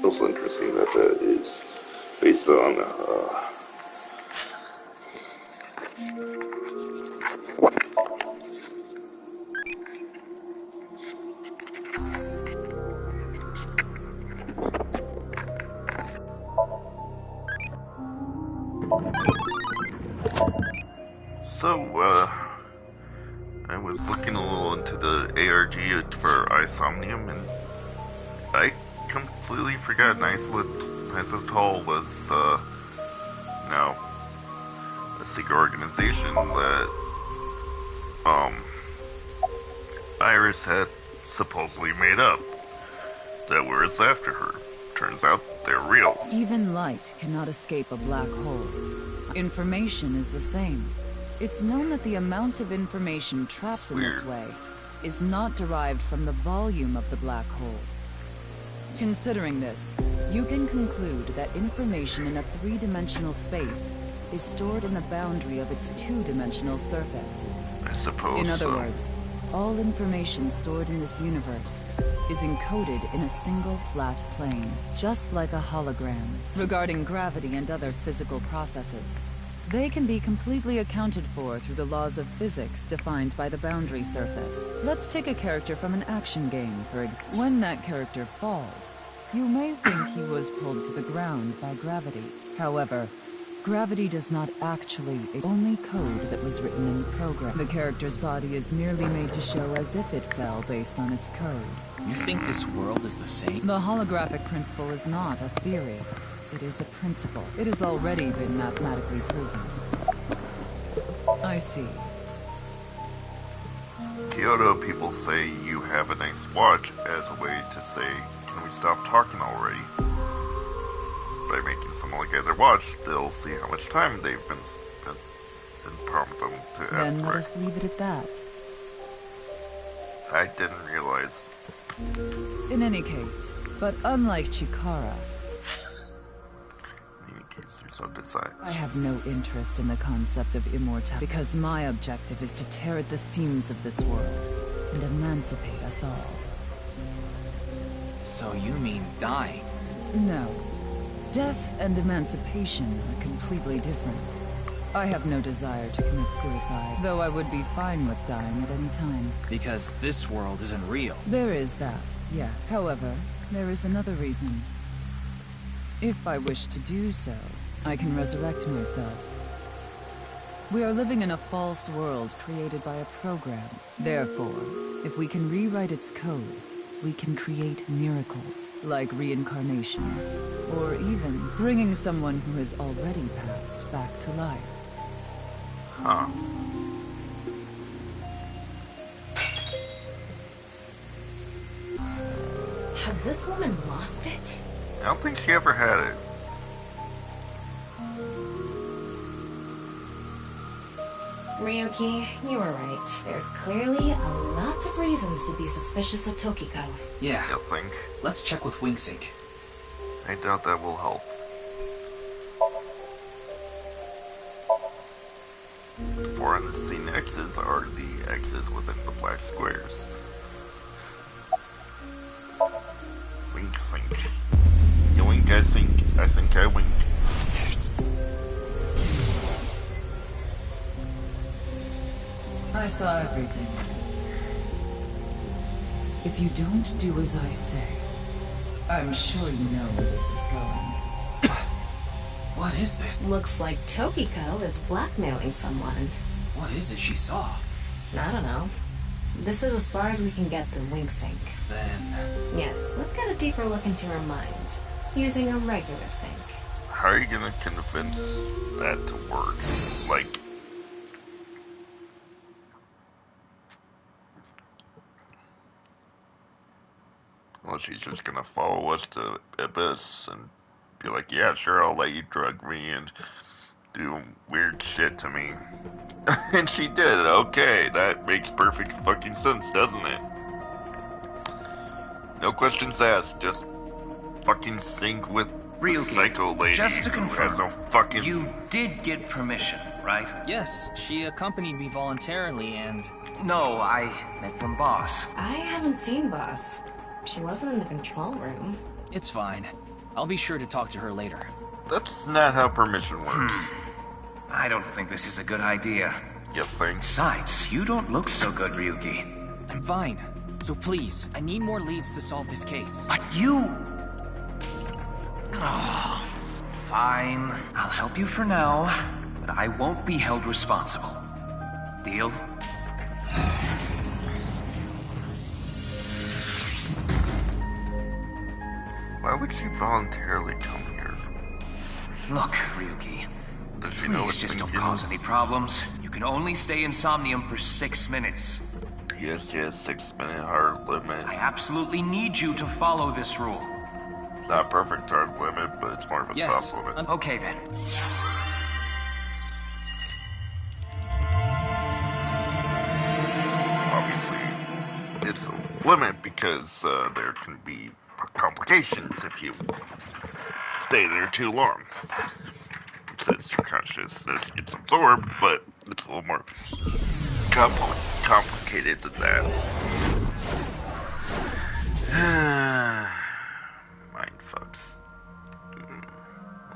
Also interesting that that is based on I was looking a little into the ARG for Somnium, and I completely forgot Isotol was, a secret organization that, Iris had supposedly made up, that was after her. Turns out they're real. Even light cannot escape a black hole. Information is the same. It's known that the amount of information trapped in this way is not derived from the volume of the black hole. Considering this, you can conclude that information in a three-dimensional space is stored in the boundary of its two-dimensional surface. I suppose. In other words, all information stored in this universe is encoded in a single flat plane, just like a hologram. Regarding gravity and other physical processes, they can be completely accounted for through the laws of physics defined by the boundary surface. Let's take a character from an action game, for example. When that character falls, you may think he was pulled to the ground by gravity. However, gravity does not actually, it's only code that was written in program. The character's body is merely made to show as if it fell based on its code. You think this world is the same? The holographic principle is not a theory. It is a principle. It has already been mathematically proven. I see. Kyoto people say you have a nice watch as a way to say, can we stop talking already? By making someone look at their watch, they'll see how much time they've been spent and prompt them to ask Then for let it. us leave it at that. I didn't realize. In any case, but unlike Chikara, In any case, so decides. I have no interest in the concept of immortality, because my objective is to tear at the seams of this world and emancipate us all. So you mean dying? No. Death and emancipation are completely different. I have no desire to commit suicide, though I would be fine with dying at any time. Because this world isn't real. There is that, yeah. However, there is another reason. If I wish to do so, I can resurrect myself. We are living in a false world created by a program. Therefore, if we can rewrite its code, we can create miracles, like reincarnation, or even bringing someone who has already passed back to life. Huh. Has this woman lost it? I don't think she ever had it. Ryuki, you were right. There's clearly a lot of reasons to be suspicious of Tokiko. Yeah. I think. Let's check with Wingsync. I doubt that will help. The four unseen X's are the X's within the black squares. Wink sync. You wink, I think I wink. I saw everything. If you don't do as I say, I'm sure you know where this is going. What is this? Looks like Tokiko is blackmailing someone. What is it she saw? I don't know. This is as far as we can get through Wingsync. Then... Yes, let's get a deeper look into her mind, using a regular sync. How are you gonna convince that to work? Like... Well, she's just gonna follow us to Abyss and be like, yeah, sure, I'll let you drug me and do weird shit to me. And she did, okay, that makes perfect fucking sense, doesn't it? No questions asked, just fucking sync with the Ryuki, psycho lady just to who confirm, has no fucking... you did get permission, right? Yes, she accompanied me voluntarily and... No, I meant from Boss. I haven't seen Boss. She wasn't in the control room. It's fine. I'll be sure to talk to her later. That's not how permission works. I don't think this is a good idea. You think? Besides, you don't look so good, Ryuki. I'm fine. So please, I need more leads to solve this case. But you... Oh, fine. I'll help you for now, but I won't be held responsible. Deal? Why would she voluntarily come here? Look, Ryuki. Does she know Please what just don't thinking cause is? any problems. You can only stay in Somnium for 6 minutes. Yes, 6-minute hard limit. I absolutely need you to follow this rule. It's not a perfect hard limit, but it's more of a Yes, soft limit. Okay then. Obviously, it's a limit because there can be complications if you stay there too long. Since your consciousness gets absorbed, but it's a little more complicated than that. Mind fucks.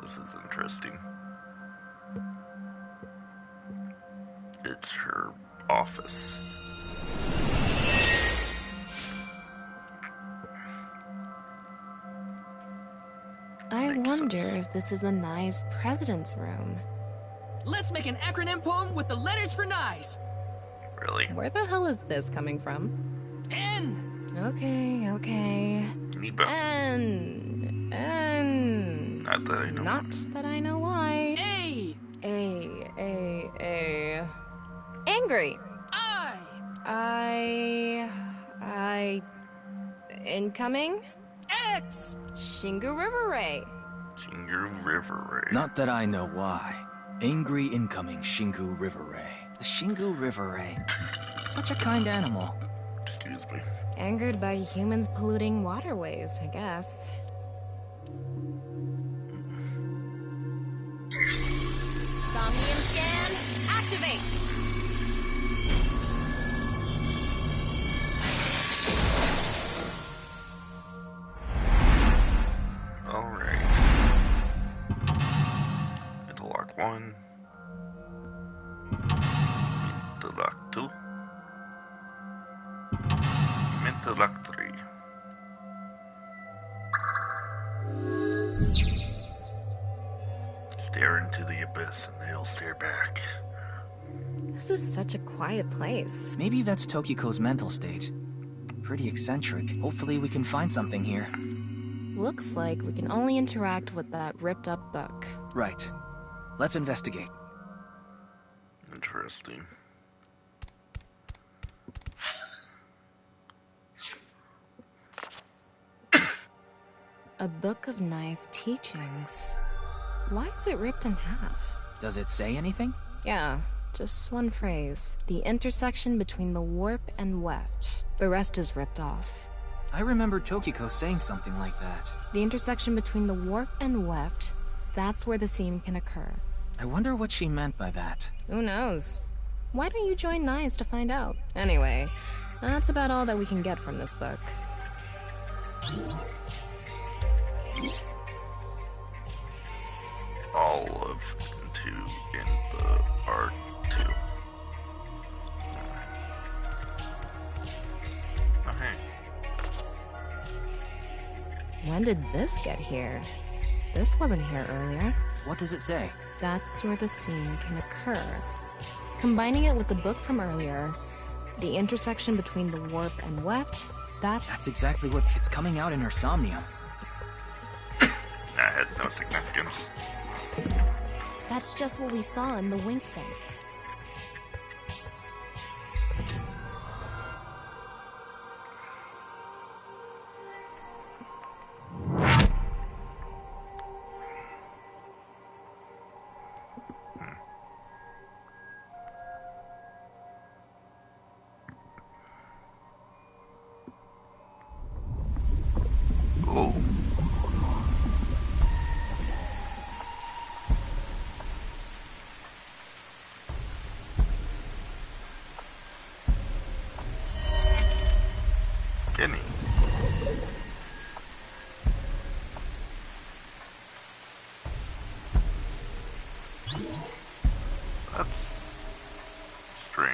This is interesting. It's her office. I Makes wonder sense. if this is the Nye's president's room. Let's make an acronym poem with the letters for Nyes. Really? Where the hell is this coming from? N. Okay. Niba. N. Not that I know. Not that I know why. A. A. Angry. I. Incoming? X. Shingu River Ray. Senior River Ray. Not that I know why. Angry incoming Shingu River Ray. The Shingu River Ray. Such a kind animal. Excuse me. Angered by humans polluting waterways, I guess. Somnium scan, activate! Alright. Interlock 1. Interlock 2. Interlock 3. Stare into the abyss and they'll stare back. This is such a quiet place. Maybe that's Tokiko's mental state. Pretty eccentric. Hopefully we can find something here. Looks like we can only interact with that ripped up book. Right. Let's investigate. Interesting. A book of Nye's teachings. Why is it ripped in half? Does it say anything? Yeah, just one phrase. The intersection between the warp and weft. The rest is ripped off. I remember Tokiko saying something like that. The intersection between the warp and weft, that's where the seam can occur. I wonder what she meant by that. Who knows? Why don't you join Nye's to find out? Anyway, that's about all that we can get from this book. All of 2 in the R2. Okay. When did this get here? This wasn't here earlier. What does it say? That's where the seam can occur. Combining it with the book from earlier, the intersection between the warp and weft, That's exactly what it's coming out in her Somnium. That has no significance. that's just what we saw in the wink sync. Oh.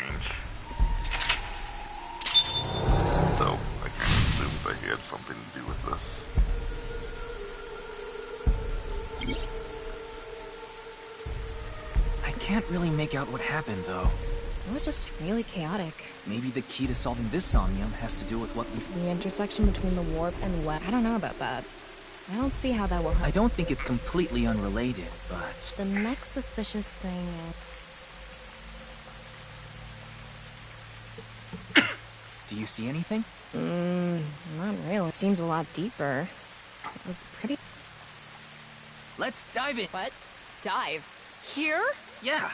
strange. Though, I can't assume that he had something to do with this. I can't really make out what happened, though. It was just really chaotic. Maybe the key to solving this Somnium has to do with what we've... The intersection between the warp and web. I don't know about that. I don't see how that will help. I don't think it's completely unrelated, but... The next suspicious thing is... Do you see anything? Not really. It seems a lot deeper. It was pretty... Let's dive in! What? Dive? Here? Yeah.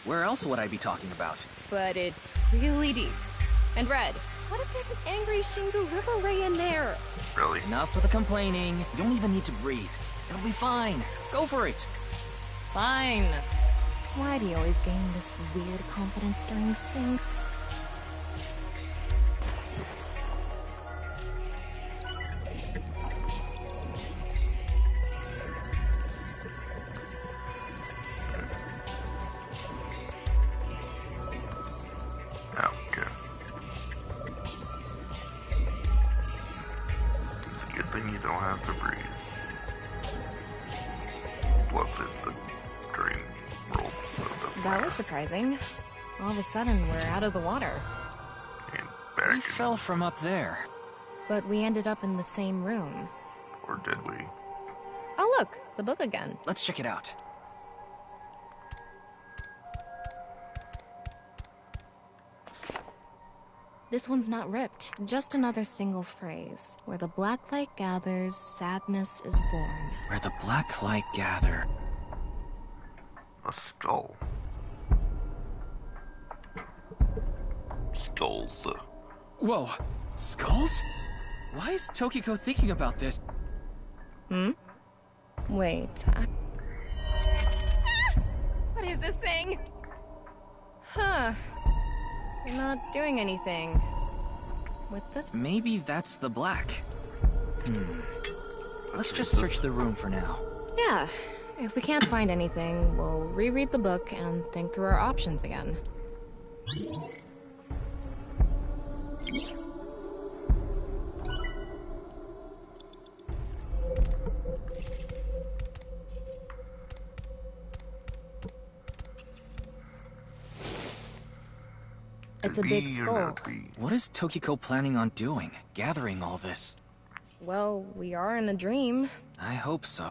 Where else would I be talking about? But it's really deep. And Red, what if there's an angry Shingu River Ray in there? Really? Enough with the complaining. You don't even need to breathe. It'll be fine. Go for it. Fine. Why do you always gain this weird confidence during syncs? Okay. It's a good thing you don't have to breathe. Plus, it's a drain roll, so it doesn't That matter. was surprising. All of a sudden, we're out of the water. And back We in, fell from up there. But we ended up in the same room. or did we? Oh look, the book again. Let's check it out. This one's not ripped. Just another single phrase. Where the black light gathers, sadness is born. Where the black light gather. A skull. Skulls. Whoa. Skulls? Why is Tokiko thinking about this? Wait, What is this thing? Huh. You're not doing anything. with this... Maybe that's the black. Let's just search the room for now. Yeah, if we can't find anything, we'll reread the book and think through our options again. It's a big Be or skull. not be? What is Tokiko planning on doing? Gathering all this? Well, we are in a dream. I hope so.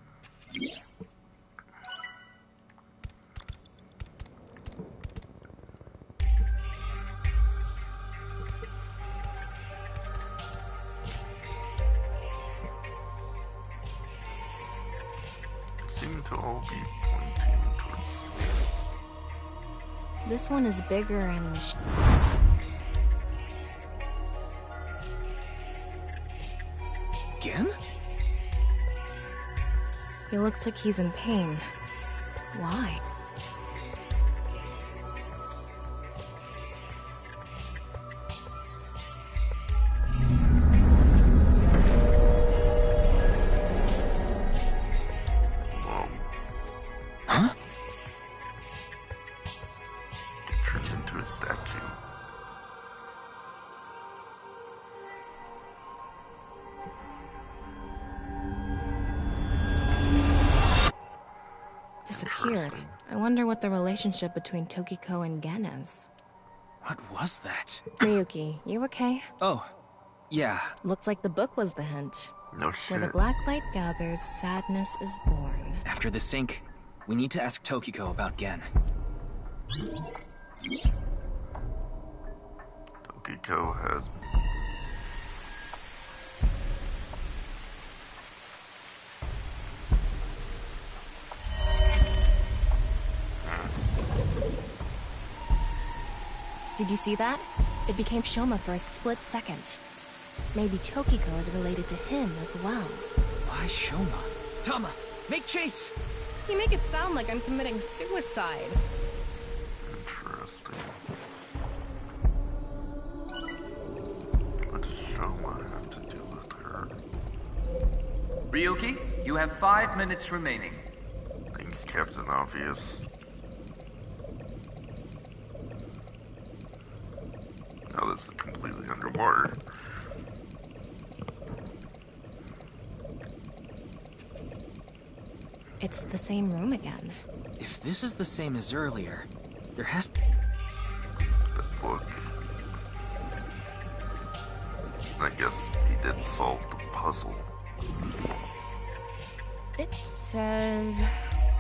Seem to all be pointing towards. This one is bigger and... Again? He looks like he's in pain. Why? Huh? Get turned into a statue. Disappeared. Interesting. I wonder what the relationship between Tokiko and Gen is. What was that? Ryuki, you okay? Oh, yeah. Looks like the book was the hint. No Where shit. the black light gathers, sadness is born. After the sync, we need to ask Tokiko about Gen. Tokiko has. Did you see that? It became Shoma for a split second. Maybe Tokiko is related to him as well. Why Shoma? Tama, make chase! You make it sound like I'm committing suicide. Interesting. What does Shoma have to do with her? Ryuki, you have 5 minutes remaining. Things Captain Obvious. Oh, this is completely underwater. It's the same room again. If this is the same as earlier, there has The book. I guess he did solve the puzzle. It says,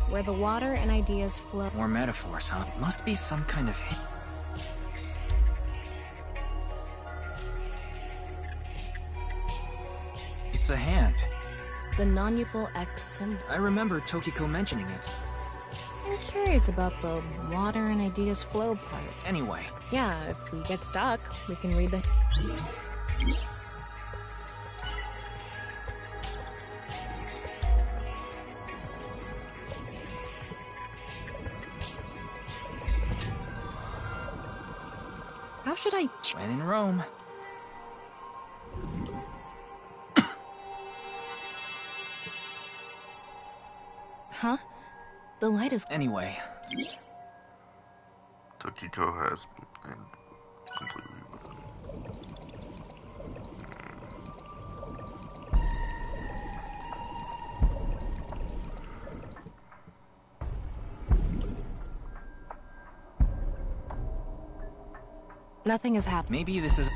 where the water and ideas flow. more metaphors, huh? It must be some kind of hint. It's a hand. The non-upal X symbol. I remember Tokiko mentioning it. I'm curious about the water and ideas flow part. Anyway, Yeah, if we get stuck, we can read the... How should I... when in Rome. Huh? The light is... Anyway, Tokiko has been completely with it. Nothing has happened. maybe this is...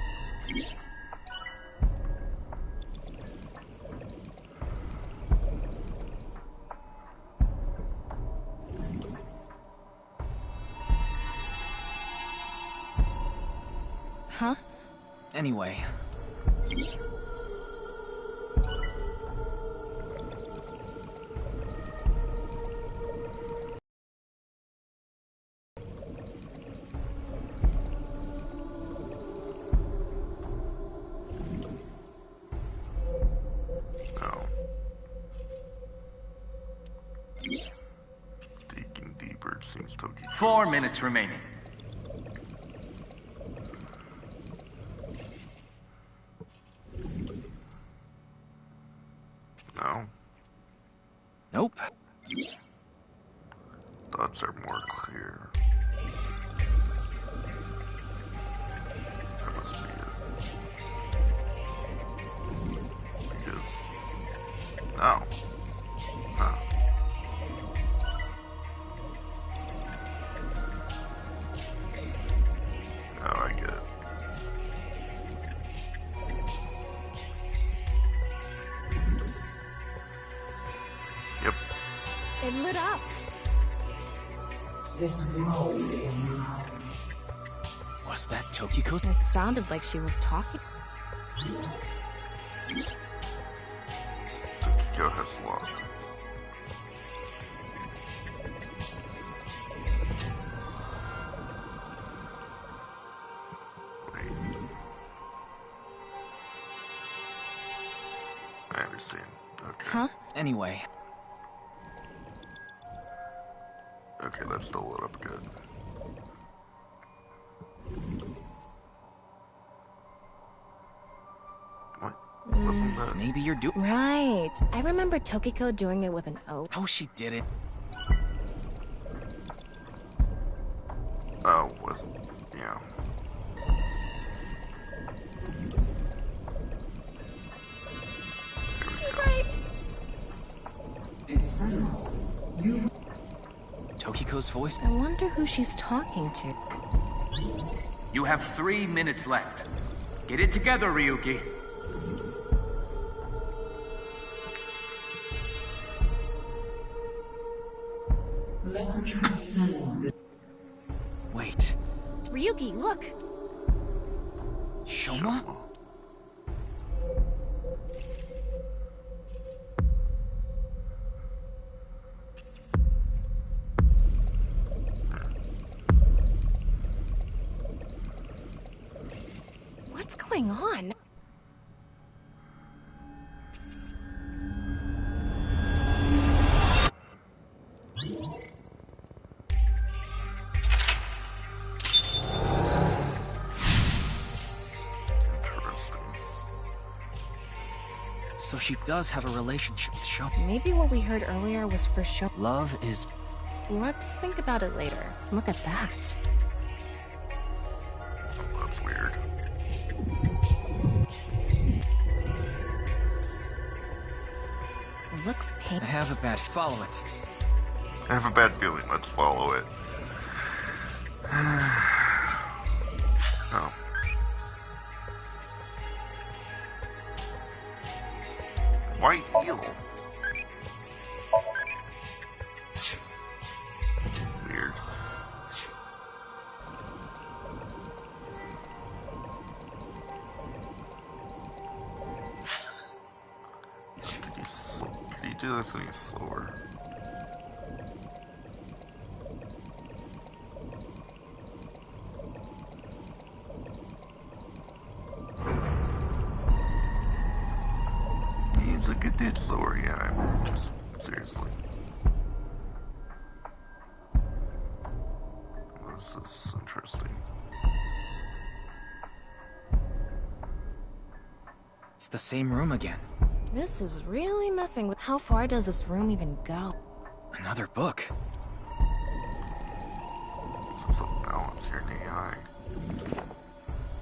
Huh? Anyway, No. Digging deeper, it seems Tokiko. 4 minutes remaining. No. nope. Thoughts are more clear. That must be it. Because... No. Huh. Now I get it. Yep. It lit up. This world is alive. Was that Tokiko's? It sounded like she was talking. Tokiko has lost. Wait. I understand. Okay. Huh? Anyway, Okay, that still lit up good. What? Wasn't that? maybe you're doing... Right. I remember Tokiko doing it with an O. Oh, she did it. Oh, wasn't. Yeah. There we go. Great! It's settled. You Tokiko's voice? I wonder who she's talking to. You have 3 minutes left. Get it together, Ryuki. let's transcend. Wait, Ryuki, look! Shoma? What's going on? Interesting. So she does have a relationship with Shoma. Maybe what we heard earlier was for show. Love is... Let's think about it later. Look at that. That's weird. It looks pink. I have a bad follow it. I have a bad feeling. Let's follow it. Oh. White eel. Weird. Can you do this any slower? He's a good dude slower, yeah, I'm just seriously. This is interesting. It's the same room again. This is really messing with. How far does this room even go? Another book. This is a balance here in AI.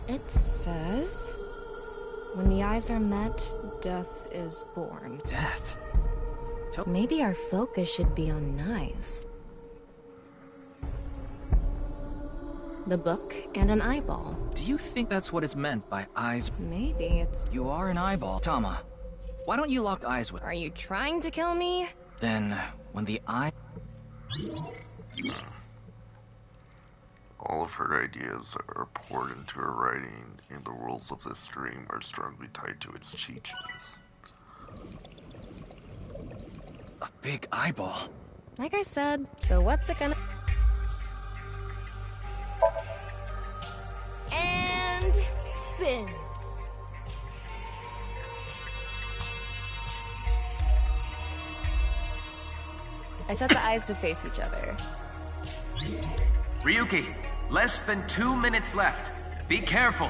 It says, when the eyes are met, death is born. Death. Maybe our focus should be on eyes. The book and an eyeball. Do you think that's what is meant by eyes? Maybe it's... You are an eyeball. Tama, why don't you lock eyes with... Are you trying to kill me? Then, when the eye... All of her ideas are poured into her writing, and the rules of this dream are strongly tied to its teachings. A big eyeball. Like I said, so what's it gonna... And spin. I set the eyes to face each other. Ryuki, less than 2 minutes left. Be careful.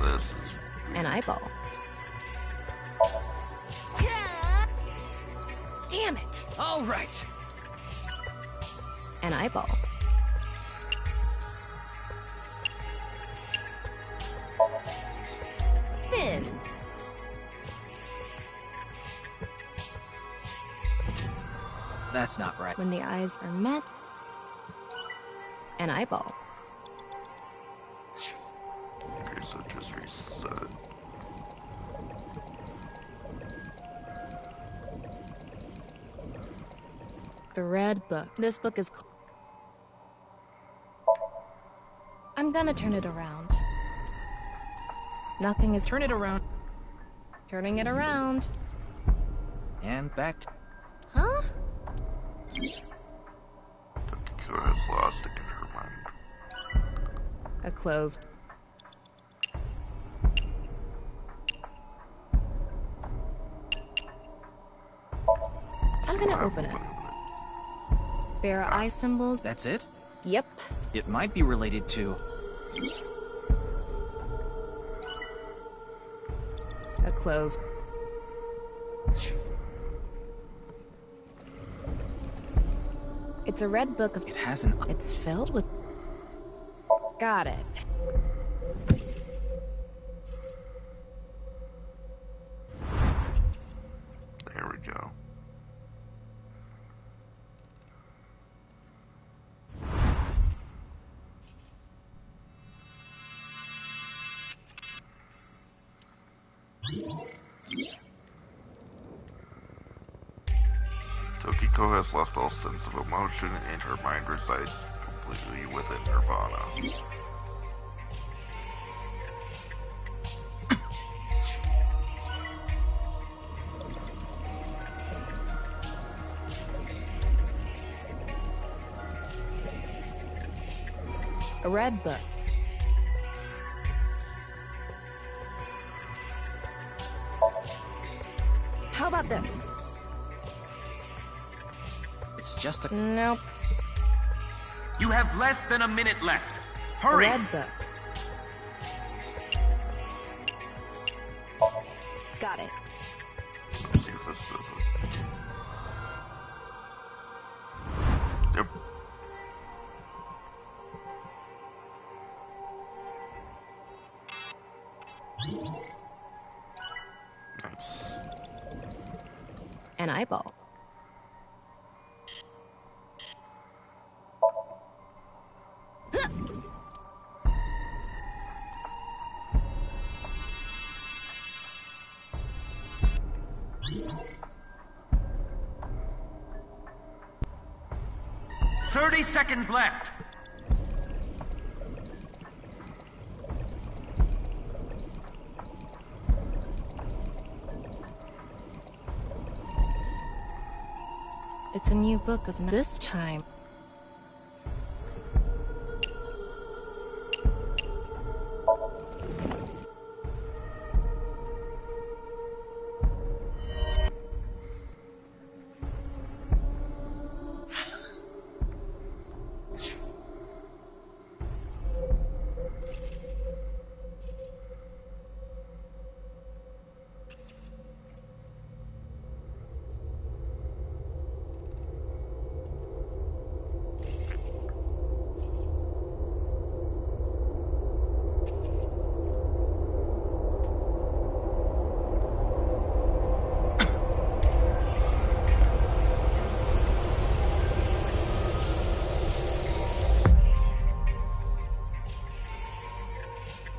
This is An eyeball. Damn it! All right. An eyeball. Spin. That's not right. When the eyes are met, an eyeball. okay, so just reset it. The red book. This book is... I'm gonna turn it around. Nothing is... Turn it around. Turning it around. And back to... Huh? Tokiko has lost it in her mind. A closed... I'm gonna open it. There are eye symbols. That's it? Yep. It might be related to... A closed... It's a red book of... It has an... It's filled with... Got it. There we go. Tokiko has lost all sense of emotion, and her mind resides completely within NirvanA. A red book. How about this? It's just a... Nope. You have less than a minute left. A Hurry! red book. Got it. Let's see if this does it. Yep. Nice. an eyeball. "30 seconds left." It's a new book of this time.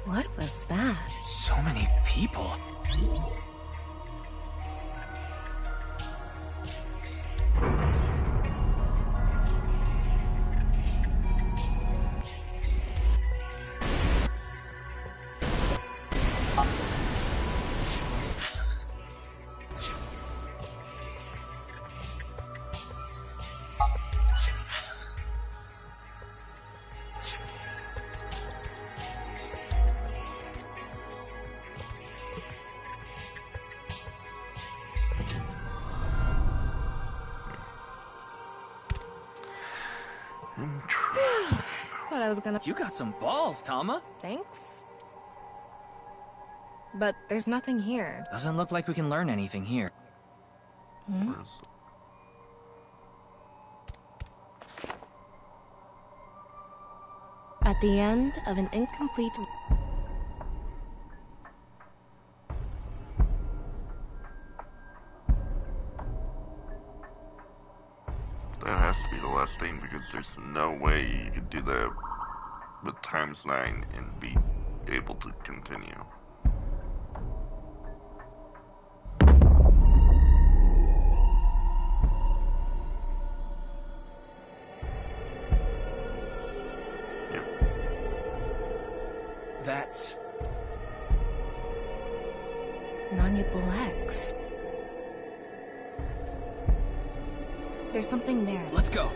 What was that? So many people. Thought I was gonna. You got some balls, Tama. Thanks. But there's nothing here. Doesn't look like we can learn anything here. Where's At the end of an incomplete. That has to be the last thing, because there's no way you could do that with ×9 and be able to continue. Yep. That's... Non-Null X. There's something there. Let's go.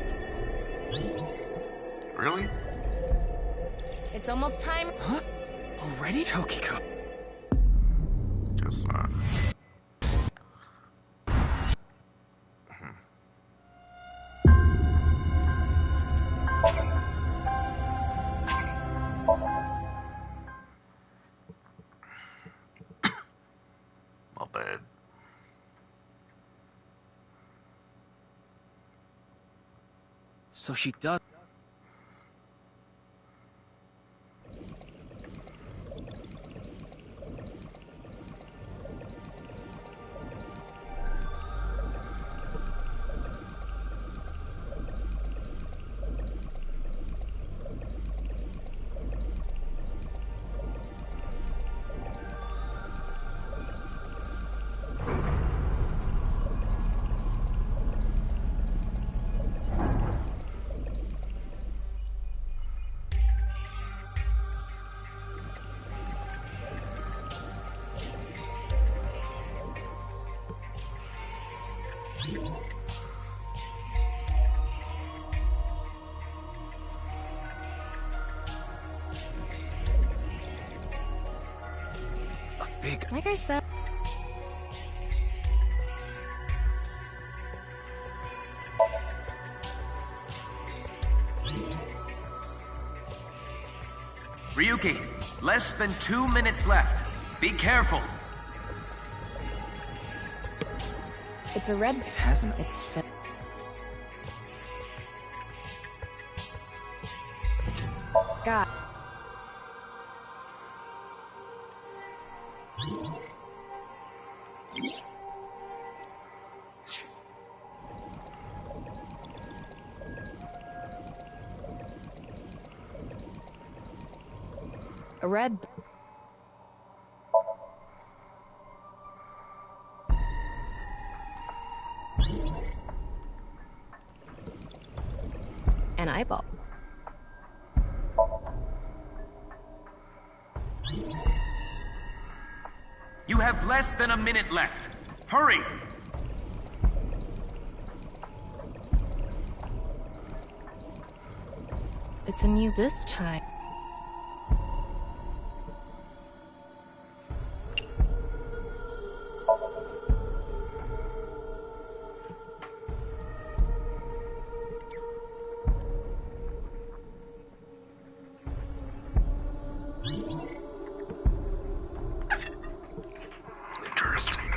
Really? It's almost time. Huh? Already, Tokiko? Guess not. My bad. So she does... big... Like I said. Ryuki, less than 2 minutes left. Be careful. It's a red. It hasn't... It's fit. God. A red... An eyeball. You have less than a minute left. Hurry! It's a new this time. Interesting.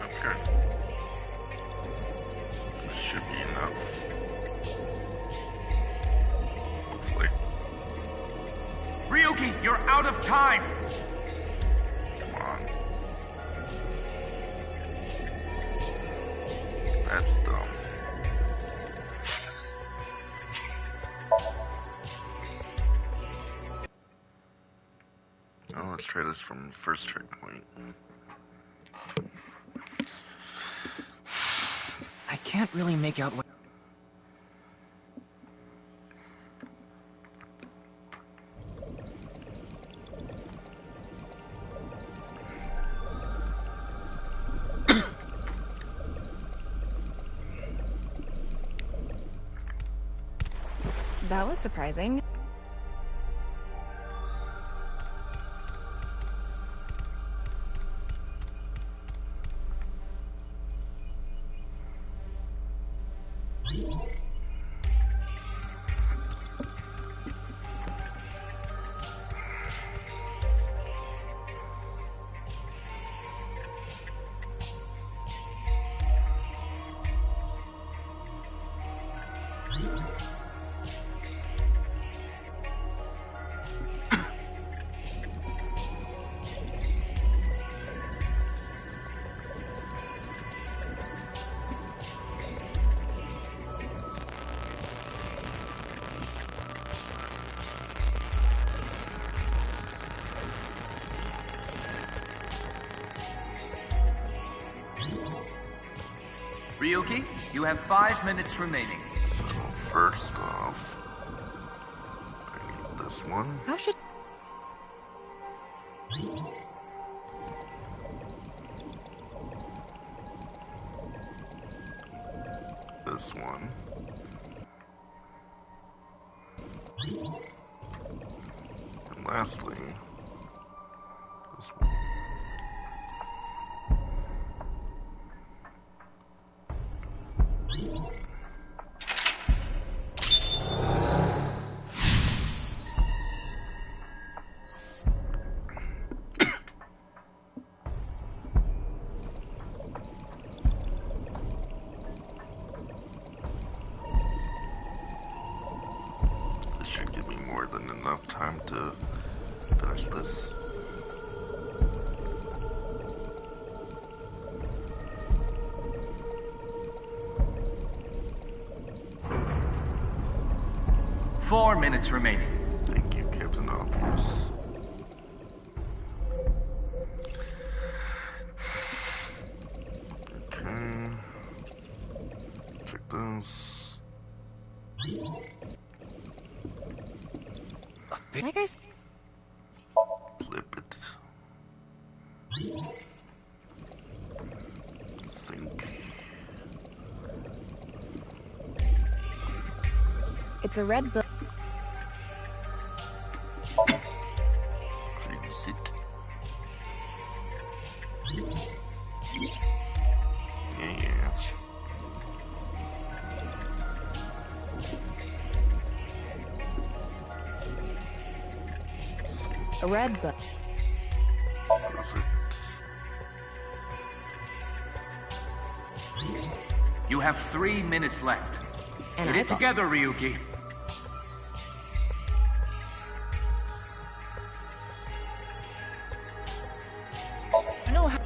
Okay. This should be enough. Hopefully. Ryuki, you're out of time! Come on. That's dumb. Oh, let's try this from the first checkpoint. I can't really make out what... That was surprising. Ryuki, you have 5 minutes remaining. So first off, I need this one. How should... This one. And lastly, this one. This should give me more than enough time to finish this. Four minutes remaining. Thank you, Captain Obvious. Okay. Check this. Like I said... Flip it. Sync. It's a red book. Close it. Yeah. A red book. Close it. have 3 minutes left. And Get it together, Ryuki. You know how...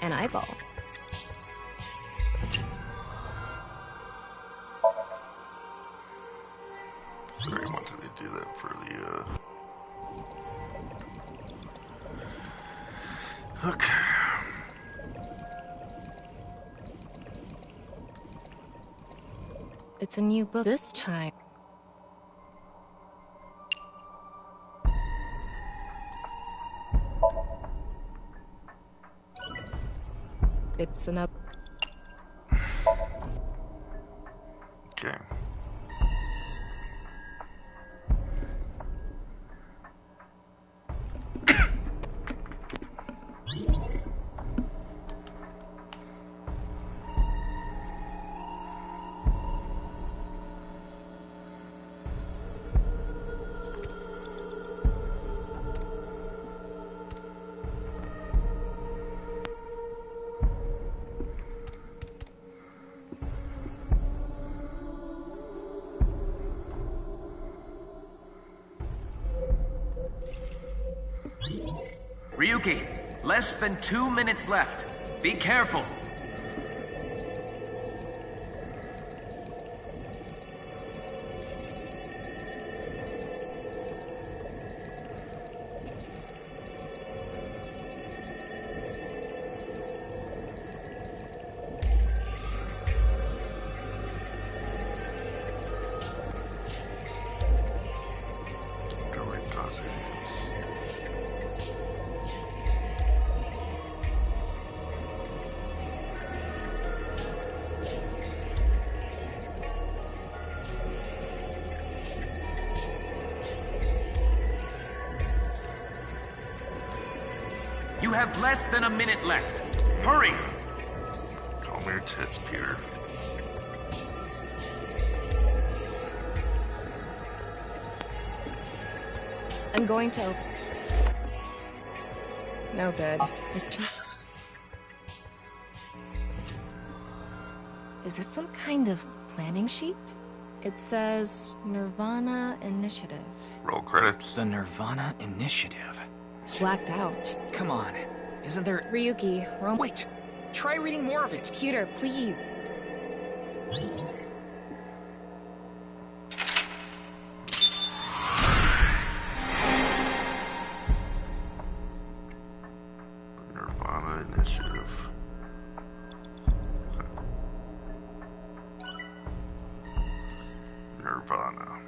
An eyeball. Sorry, I wanted to do that for the, Okay. It's a new book this time. It's another. Okay. Ryuki, less than 2 minutes left. Be careful. You have less than a minute left. Hurry! Calm your tits, Peter. I'm going to open. No good. There's too. Is it some kind of planning sheet? It says NirvanA Initiative. Roll credits. The NirvanA Initiative. It's blacked out. Come on. Isn't there... Ryuki, Wait! Try reading more of it. Computer, please. NirvanA Initiative. NirvanA.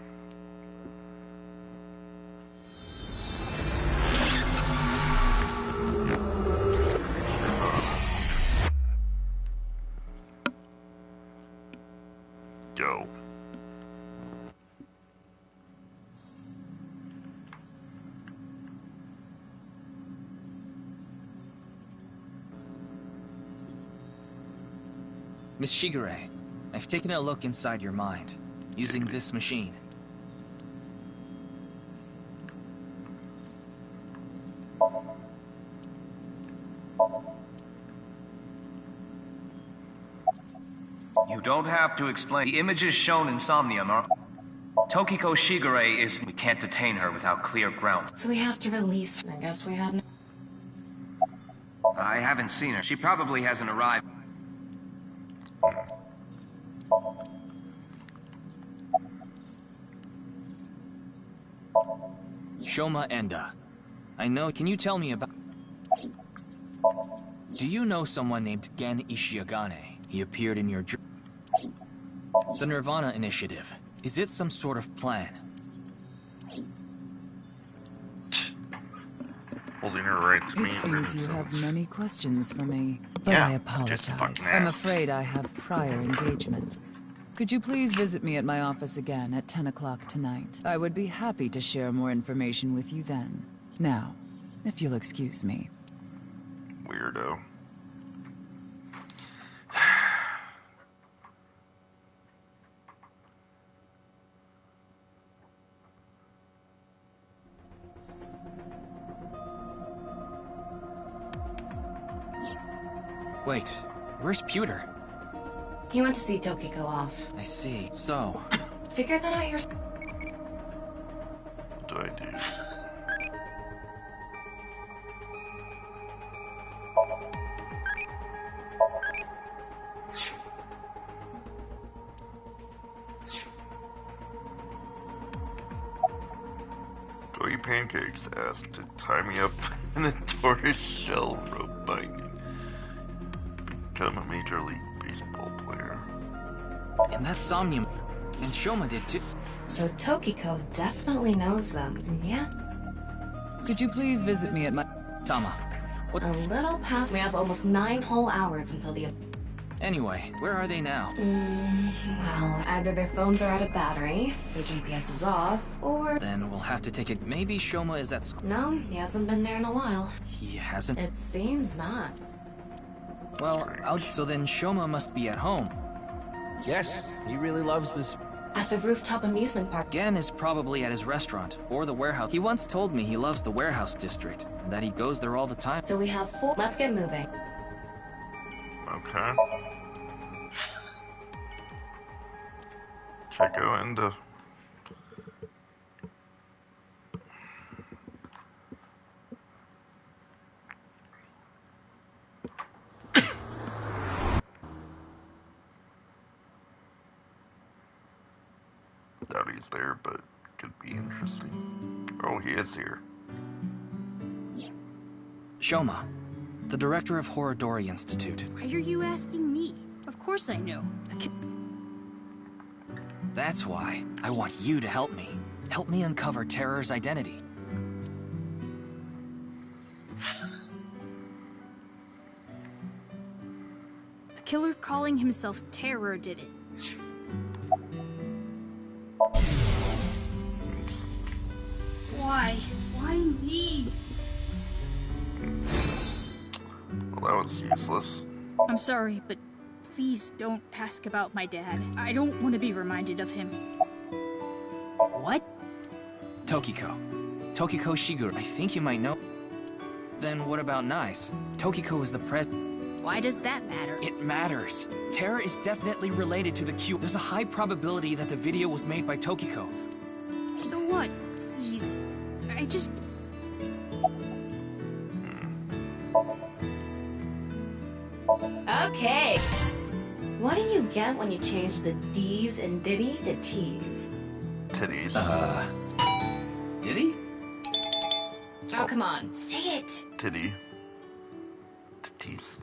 Go. Miss Shigure, I've taken a look inside your mind, using this machine. You don't have to explain. The images shown in Somnium are... Tokiko Shigure is... We can't detain her without clear grounds. So we have to release her. I guess we have... I haven't seen her. She probably hasn't arrived. Shoma Enda. I know... Can you tell me about... Do you know someone named Gen Ishiagane? He appeared in your dream. The NirvanA Initiative. Is it some sort of plan? Holding her right to me. It seems you have many questions for me, but Yeah, I just apologize. fucking I'm asked. afraid I have prior engagements. Could you please visit me at my office again at 10 o'clock tonight? I would be happy to share more information with you then. Now, if you'll excuse me. Weirdo. Wait, Where's Pewter? He went to see Tokiko off. I see. So, Figure that out yourself. What do I do? Goey Pancakes asked to tie me up in a tortoise shell rope binding. Become a Major League Baseball player. and that Somnium, and Shoma did too. So Tokiko definitely knows them. Yeah, Could you please visit me at my... Tama. a little past. We have almost 9 whole hours until the... Anyway, where are they now? Well, either their phones are out of battery, their GPS is off, or... Then we'll have to take it. Maybe Shoma is at school. No, he hasn't been there in a while. He hasn't. It seems not. Well, so then Shoma must be at home. Yes, he really loves this. At the rooftop amusement park. Gen is probably at his restaurant, or the warehouse. He once told me he loves the warehouse district, and that he goes there all the time. So we have 4. Let's get moving. Okay. Check out into. Doubt he's there, but could be interesting. Oh, he is here. Shoma, the director of Horodori Institute. Why are you asking me? Of course I know. That's why I want you to help me. Help me uncover Terror's identity. A killer calling himself Terror did it. Why? Why me? Well, that was useless. I'm sorry, but please don't ask about my dad. I don't want to be reminded of him. What? Tokiko. Tokiko Shigure. I think you might know. Then what about Nice? Tokiko is the president. Why does that matter? It matters. Terror is definitely related to the Q. There's a high probability that the video was made by Tokiko. So what? Please. I just... Okay. What do you get when you change the D's in Diddy to T's? Titties. Did he? Oh, come on. Say it. Titty. Titties.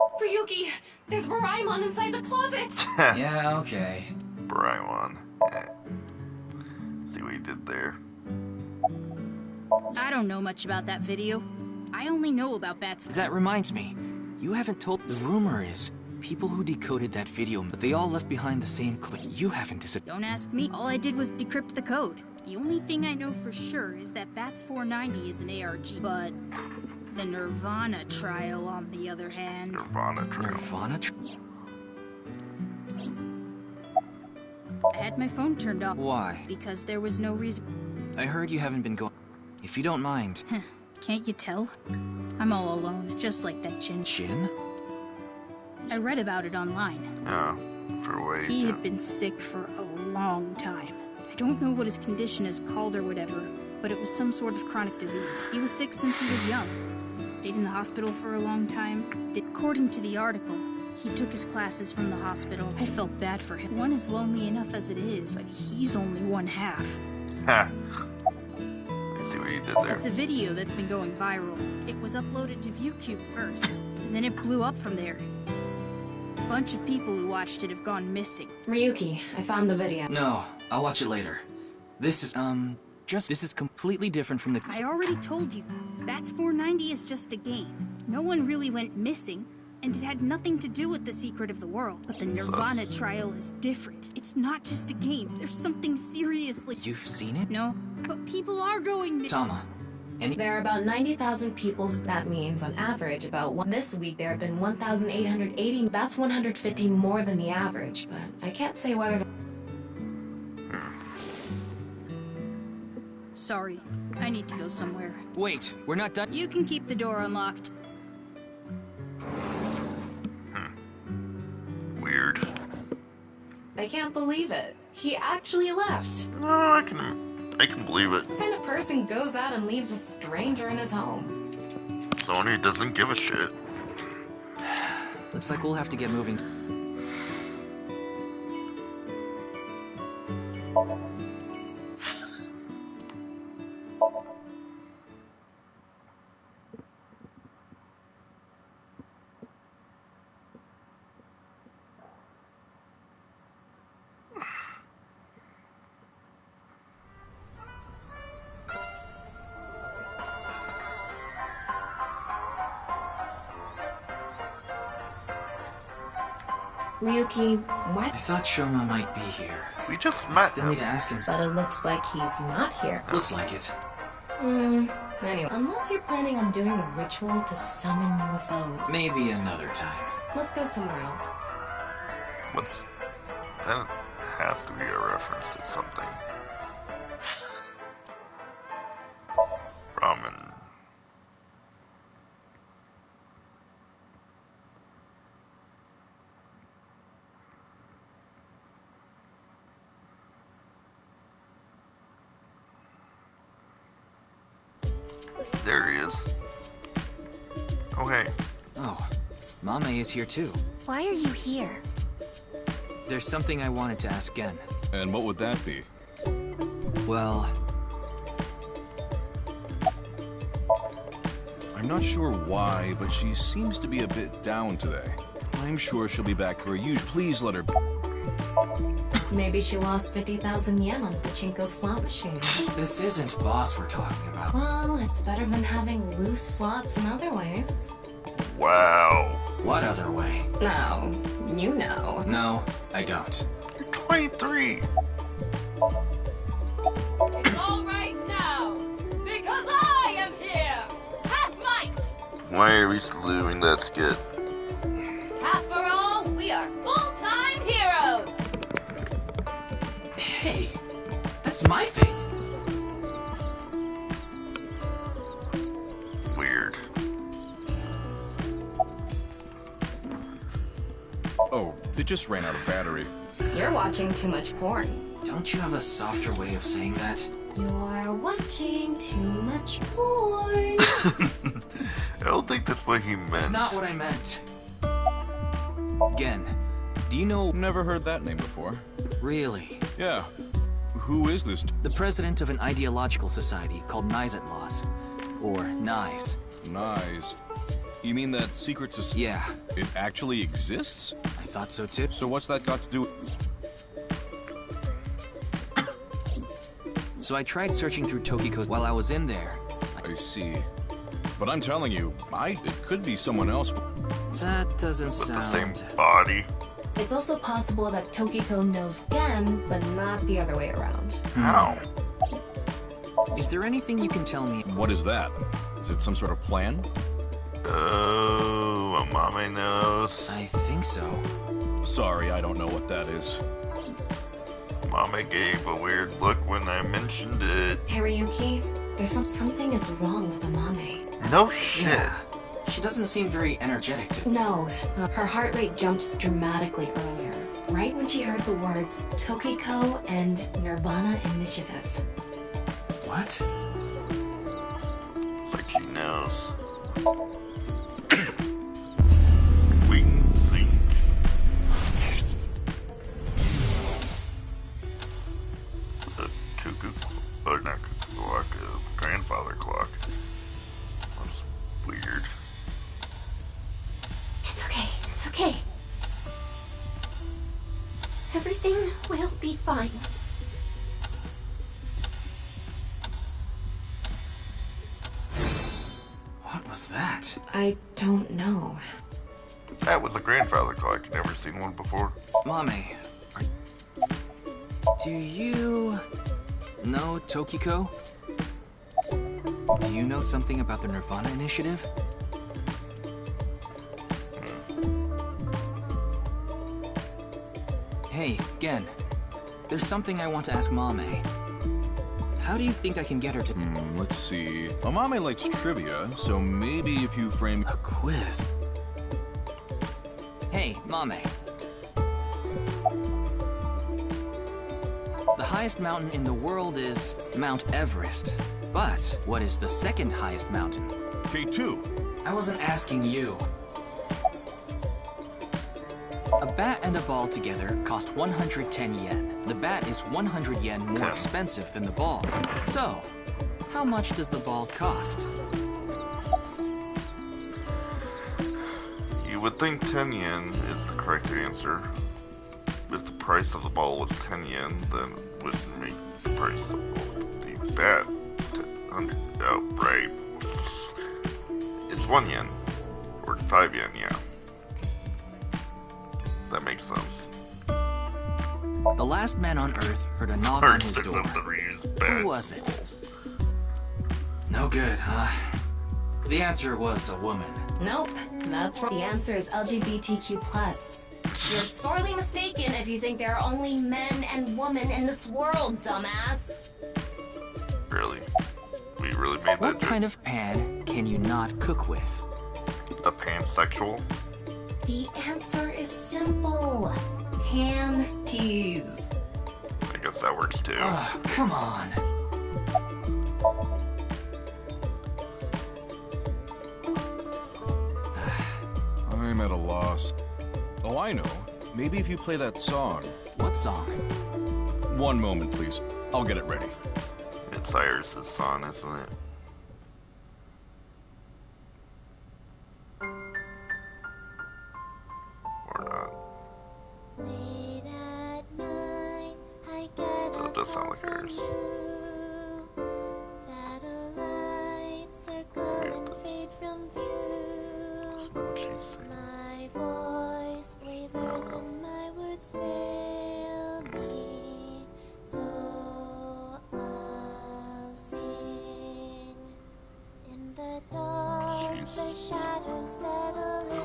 Ryuki, there's Moraemon inside the closet. Yeah, okay. Brymon. See what he did there. I don't know much about that video. I only know about bats. That reminds me. You haven't told... The rumor is, people who decoded that video, but they all left behind the same code. You haven't Don't ask me. All I did was decrypt the code. The only thing I know for sure is that Bats 490 is an ARG, but the NirvanA trial, on the other hand... NirvanA trail. NirvanA? I had my phone turned off. Why? Because there was no reason. I heard you haven't been going... If you don't mind. Can't you tell? I'm all alone, just like that Jin. Jin? I read about it online. Yeah, for way. He had been sick for a long time. I don't know what his condition is called or whatever, but it was some sort of chronic disease. He was sick since he was young. Stayed in the hospital for a long time. According to the article, he took his classes from the hospital. I felt bad for him. One is lonely enough as it is, but he's only one half. Ha! Let's see what he did there. It's a video that's been going viral. It was uploaded to ViewCube first, and then it blew up from there. A bunch of people who watched it have gone missing. Ryuki, I found the video. No, I'll watch it later. This is, this is completely different from the... I already told you, Bats 490 is just a game. No one really went missing, and it had nothing to do with the secret of the world. But the NirvanA trial is different. It's not just a game. There's something seriously... You've seen it? No, but people are going missing. Tama. There are about 90,000 people. That means, on average, about one. This week there have been 1,880. That's 150 more than the average, but I can't say whether... Sorry, I need to go somewhere. Wait, we're not done. You can keep the door unlocked. I can't believe it. He actually left. No, I can believe it. What kind of person goes out and leaves a stranger in his home? Sony doesn't give a shit. Looks like we'll have to get moving. Ryuki, why? I thought Shoma might be here. We just I met still need him. to ask him. But it looks like he's not here. Looks like it. Anyway, unless you're planning on doing a ritual to summon UFOs. Maybe another time. Let's go somewhere else. What's... That has to be a reference to something. Ramen. There he is. Oh, hey. Oh, Mame is here too. Why are you here? There's something I wanted to ask Gen. And what would that be? Well, I'm not sure why, but she seems to be a bit down today. I'm sure she'll be back to her usual. Please let her... Maybe she lost 50,000 yen on pachinko slot machines. this isn't boss we're talking about. Well, it's better than having loose slots in other ways. Wow. What other way? No, you know. No, I don't. You're 23. It's all right now, because I am here! Half might! Why are we still doing that skit? Half for all, we are full-time heroes! Hey, that's my thing. Weird. Oh, it just ran out of battery. You're watching too much porn. Don't you have a softer way of saying that? You're watching too much porn. I don't think that's what he meant. That's not what I meant. Gen, do you know... Never heard that name before. Really? Yeah. Who is this? The president of an ideological society called Nizet Laws. Or NICE. Nice. You mean that secret society? Yeah, It actually exists? I thought so too. So what's that got to do... So I tried searching through Tokiko while I was in there. I see. But I'm telling you, it could be someone else. That doesn't With the sound... same body. It's also possible that Tokiko knows Gen, but not the other way around. How? Is there anything you can tell me? What is that? Is it some sort of plan? Oh, a mommy knows. I think so. Sorry, I don't know what that is. Mama gave a weird look when I mentioned it. Hariyuki, there's something is wrong with Amame. No shit. Yeah. She doesn't seem very energetic. No, her heart rate jumped dramatically earlier, right when she heard the words Tokiko and NirvanA Initiative. What? It's like she knows. Wait and see. The cuckoo, or not cuckoo clock, grandfather clock. That's weird. It's okay, it's okay. Everything will be fine. What was that? I don't know. That was a grandfather clock. You never seen one before? Mame, do you know Tokiko? Do you know something about the NirvanA Initiative? Hey, Gen. There's something I want to ask Mame. How do you think I can get her to... Let's see. Amame likes trivia, so maybe if you frame... A quiz? Hey, Mame. The highest mountain in the world is Mount Everest. But what is the second highest mountain? K2. I wasn't asking you. A bat and a ball together cost 110 yen. The bat is 100 yen more expensive than the ball. So, how much does the ball cost? You would think 10 yen is the correct answer. If the price of the ball was 10 yen, then it wouldn't make the price of the bat 100. Oh, right. It's 1 yen. Or 5 yen, yeah. That makes sense. The last man on Earth heard a knock on his door. Who was it? No good, huh? The answer was a woman. Nope, that's wrong. The answer is LGBTQ+. You're sorely mistaken if you think there are only men and women in this world, dumbass. Really? We really made that What joke? kind of pan can you not cook with? A pansexual? The answer is simple. Panties. I guess that works too. Oh, come on. I'm at a loss. Oh, I know. Maybe if you play that song. What song? One moment, please. I'll get it ready. It's Cyrus's song, isn't it? Or not. Late at night, I get So it does sound like ours. Satellites circle and fade from view. That's not what she's saying. My voice wavers and my words fail me. So I'll sing. In the dark, the shadows settle in.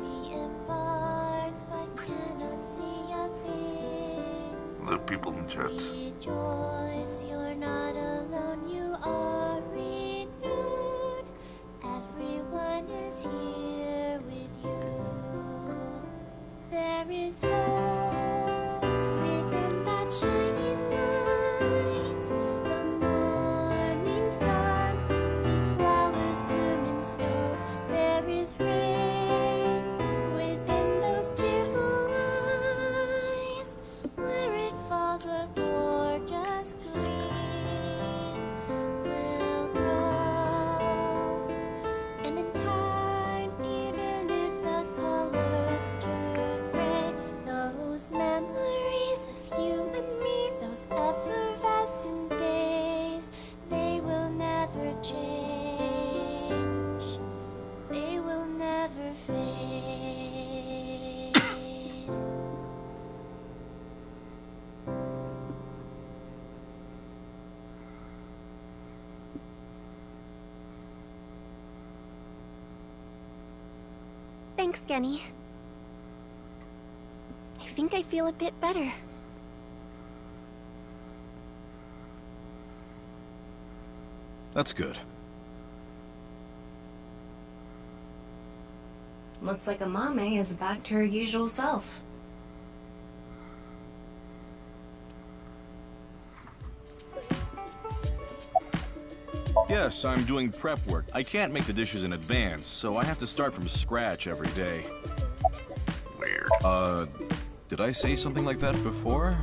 We embark, but cannot see a thing. The people in chat. Rejoice, you're not alone, you are renewed. Everyone is here with you. There is hope within that shining light. The morning sun sees flowers bloom in snow. There is rain within those cheerful eyes. Where it falls, a gorgeous green will grow. And in time, even if the colors turn gray, those memories of you and me, those effervescent days, they will never change. They will never fade. Thanks, Genny. I think I feel a bit better. That's good. Looks like Amame is back to her usual self. Yes, I'm doing prep work. I can't make the dishes in advance, so I have to start from scratch every day. Weird. Did I say something like that before?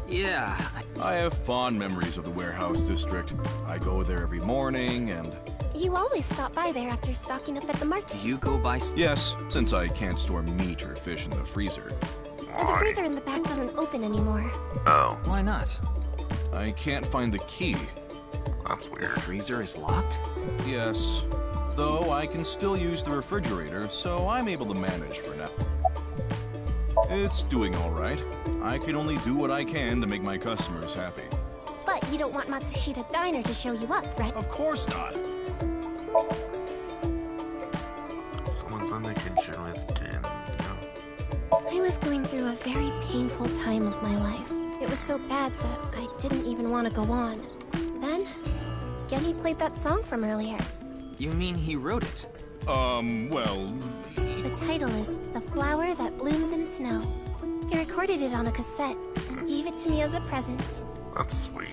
Yeah. I have fond memories of the warehouse district. I go there every morning and... You always stop by there after stocking up at the market. Do you go by... Yes, since I can't store meat or fish in the freezer. The freezer in the back doesn't open anymore. Oh, Why not? I can't find the key. that's The weird. freezer is locked? Yes, though I can still use the refrigerator, so I'm able to manage for now. It's doing all right. I can only do what I can to make my customers happy. But you don't want Matsushita Diner to show you up, right? Of course not. Someone's in the kitchen with Ken. I was going through a very painful time of my life. It was so bad that I didn't even want to go on. Then, Genny played that song from earlier. You mean he wrote it? Well... The title is The Flower That Blooms in Snow. He recorded it on a cassette and gave it to me as a present. That's sweet.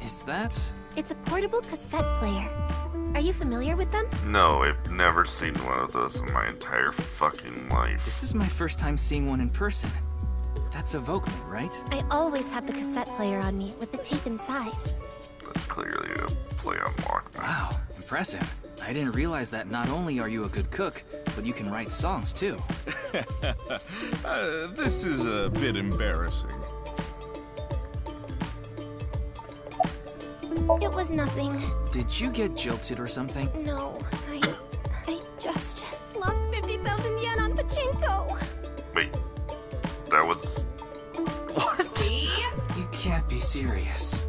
Is that? It's a portable cassette player. Are you familiar with them? No, I've never seen one of those in my entire fucking life. This is my first time seeing one in person. That's a Volkman, right? I always have the cassette player on me with the tape inside. That's clearly a play on Walkman. Wow, impressive. I didn't realize that not only are you a good cook, but you can write songs too. This is a bit embarrassing. It was nothing. Did you get jilted or something? No, I just lost 50,000 yen on pachinko. Wait, that was... What? See? You can't be serious.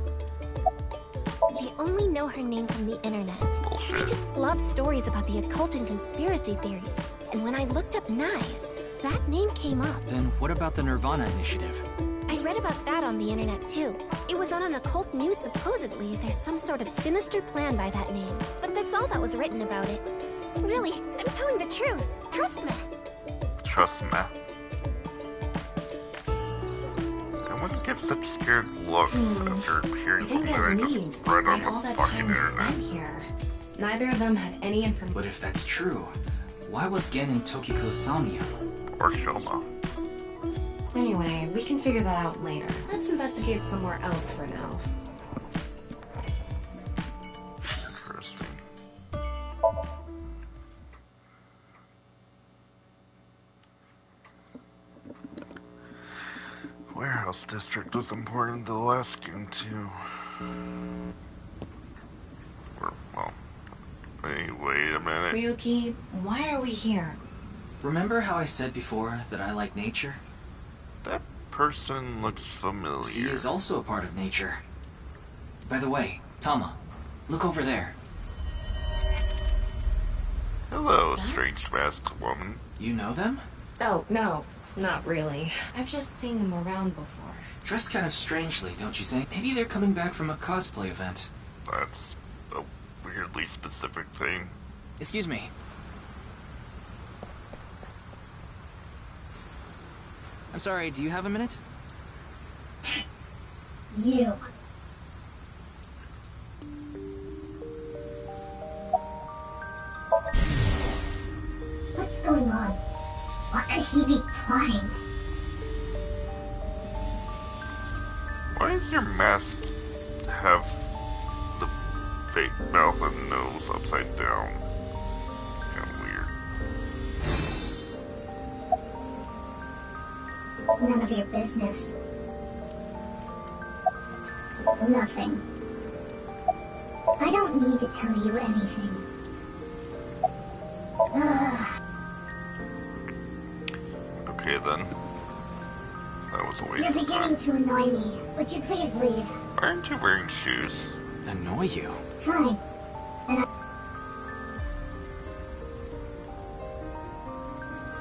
I only know her name from the internet. Bullshit. I just love stories about the occult and conspiracy theories. And when I looked up Knives, that name came up. Then what about the NirvanA initiative? I read about that on the internet too. It was on an occult news supposedly there's some sort of sinister plan by that name. But that's all that was written about it. Really, I'm telling the truth. Trust me. Trust me. I wouldn't give such scared looks after hearing I think something I that just means, read on despite all the that fucking time spent internet. here, neither of them had any information. But if that's true, why was Gen in Tokiko's Somnium? Or Shoma. Anyway, we can figure that out later. Let's investigate somewhere else for now. Interesting. Warehouse district was important to the last game too. Or, well, hey, wait a minute. Ryuki, why are we here? Remember how I said before that I like nature? That person looks familiar. He is also a part of nature. By the way, Tama, look over there. Hello, strange masked woman. You know them? Oh, no, not really. I've just seen them around before. Dressed kind of strangely, don't you think? Maybe they're coming back from a cosplay event. That's a weirdly specific thing. Excuse me. I'm sorry, do you have a minute? You. What's going on? What could he be plotting? Why does your mask have the fake mouth and nose upside down? Kind of weird. None of your business. Nothing. I don't need to tell you anything. Ugh. Okay then. That was a waste You're of time. beginning to annoy me. Would you please leave? Why aren't you wearing shoes? Annoy you? Fine. And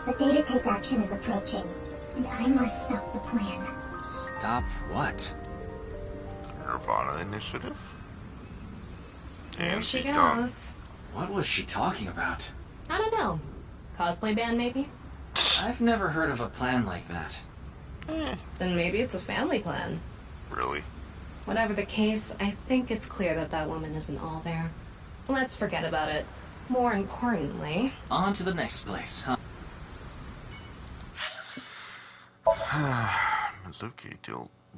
the day to take action is approaching, and I must stop the plan. Stop what? The NirvanA initiative? There And she she's gone. goes. What was she talking about? I don't know. Cosplay band, maybe? I've never heard of a plan like that. Then maybe it's a family plan. Really? Whatever the case, I think it's clear that that woman isn't all there. Let's forget about it. More importantly... On to the next place, huh? Mizuki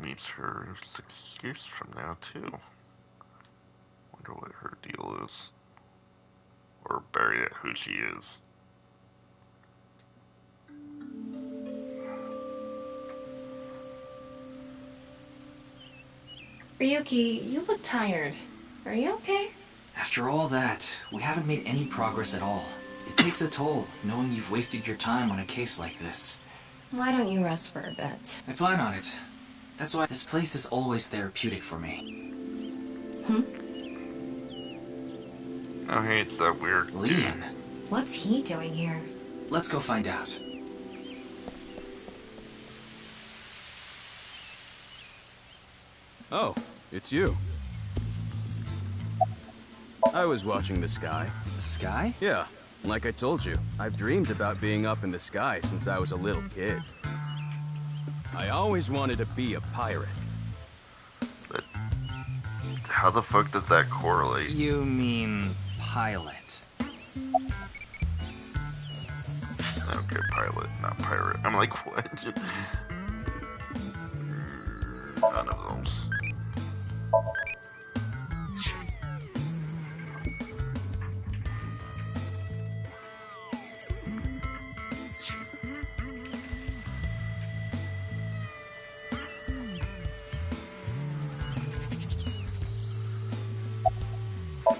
meets her 6 years from now, too. Wonder what her deal is. Or better yet, who she is. Ryuki, you look tired. Are you okay? After all that, we haven't made any progress at all. It takes a toll, knowing you've wasted your time on a case like this. Why don't you rest for a bit? I plan on it. That's why this place is always therapeutic for me. Oh hey, it's that weird dude. Leon, What's he doing here? let's go find out. Oh, it's you. I was watching the sky. The sky? Yeah, Like I told you, I've dreamed about being up in the sky since I was a little kid. I always wanted to be a pirate. But how the fuck does that correlate? You mean pilot? Okay, pilot, not pirate. I'm like, what? None of those.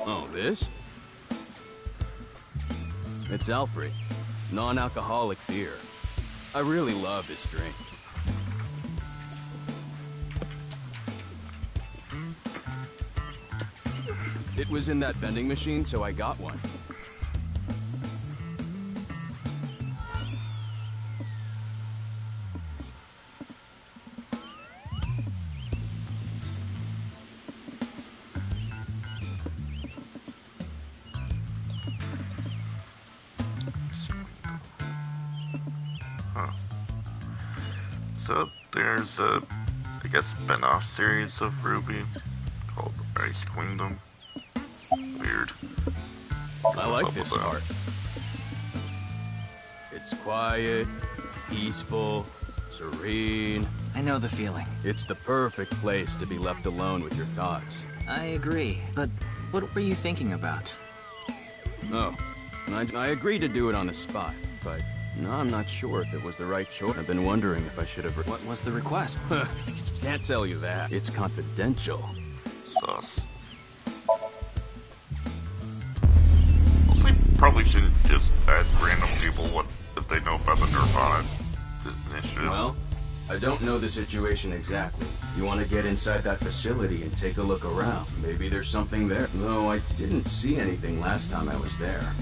Oh, this? It's Alfred. Non-alcoholic beer. I really love this drink. It was in that vending machine, so I got one. So there's a, I guess, spin-off series of Ruby called Ice Queendom. Weird. I like this part. It's quiet, peaceful, serene. I know the feeling. It's the perfect place to be left alone with your thoughts. I agree, but what were you thinking about? Oh, I agreed to do it on the spot, but no, I'm not sure if it was the right choice. I've been wondering if I should have... What was the request? Can't tell you that. It's confidential. Sus. Also, you probably shouldn't just ask random people what if they know about the NirvanA initiative. Well, I don't know the situation exactly. You want to get inside that facility and take a look around. Maybe there's something there. Though I didn't see anything last time I was there.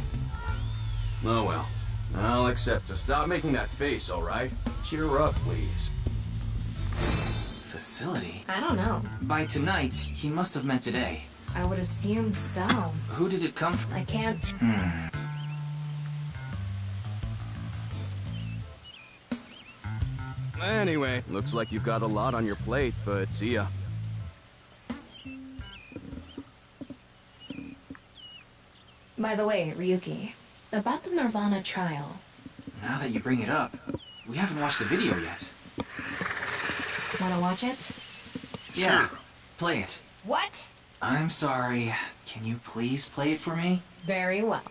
Oh well. I'll accept. So stop making that face, all right? Cheer up, please. Facility? I don't know. By tonight, he must have meant today. I would assume so. Who did it come from? I can't... Anyway, looks like you've got a lot on your plate, but see ya. By the way, Ryuki, about the NirvanA trial. Now that you bring it up, we haven't watched the video yet. Wanna watch it? Yeah, play it. What? I'm sorry. Can you please play it for me? Very well.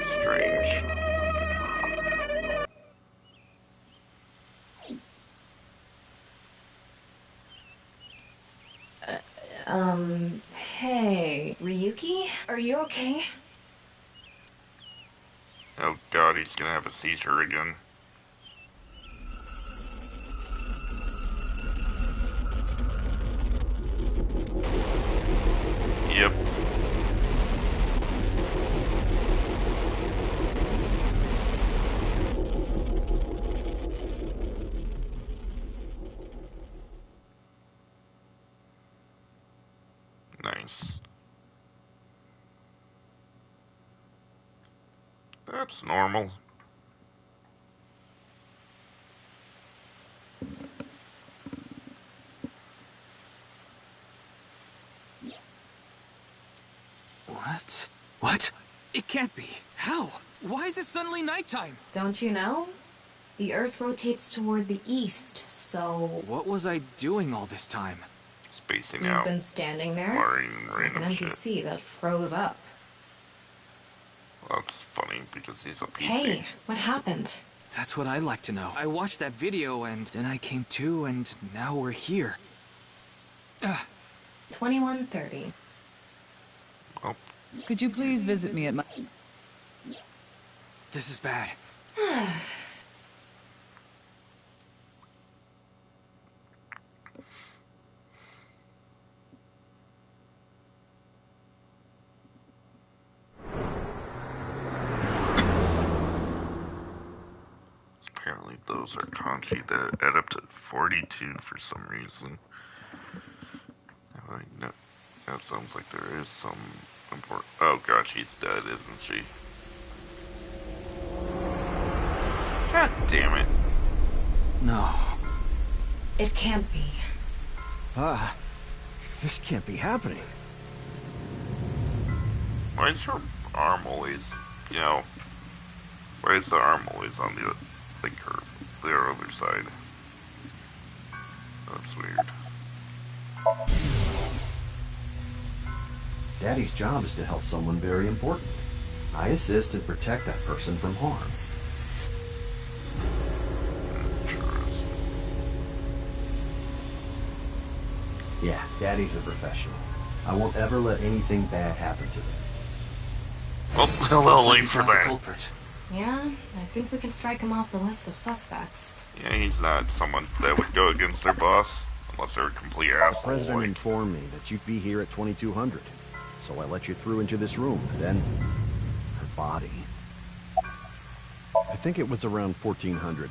Strange. Hey, Ryuki? Are you okay? Oh god, he's gonna have a seizure again. Yep. Nice. That's normal. What? What? It can't be. How? Why is it suddenly nighttime? Don't you know? The Earth rotates toward the east, so... What was I doing all this time? Spacing You've out. been standing there Barring like random an shit. NPC that froze up. That's funny because he's a PC. Hey, what happened? That's what I'd like to know. I watched that video and then I came to and now we're here. 21:30. Oh. Could you please visit me at my... This is bad. Apparently those are kanji that add up to 42 for some reason. No, that sounds like there is some important... Oh god, she's dead, isn't she? God damn it. No. It can't be. This can't be happening. Why is her arm always, you know... Why is the arm always on the, like, the other side? That's weird. Daddy's job is to help someone very important. I assist and protect that person from harm. Yeah, Daddy's a professional. I won't ever let anything bad happen to them. Oh, a little late for that. Yeah, I think we can strike him off the list of suspects. Yeah, he's not someone that would go against their boss, unless they're a complete asshole. The president informed me that you'd be here at 2200, so I let you through into this room. Then, her body. I think it was around 1400.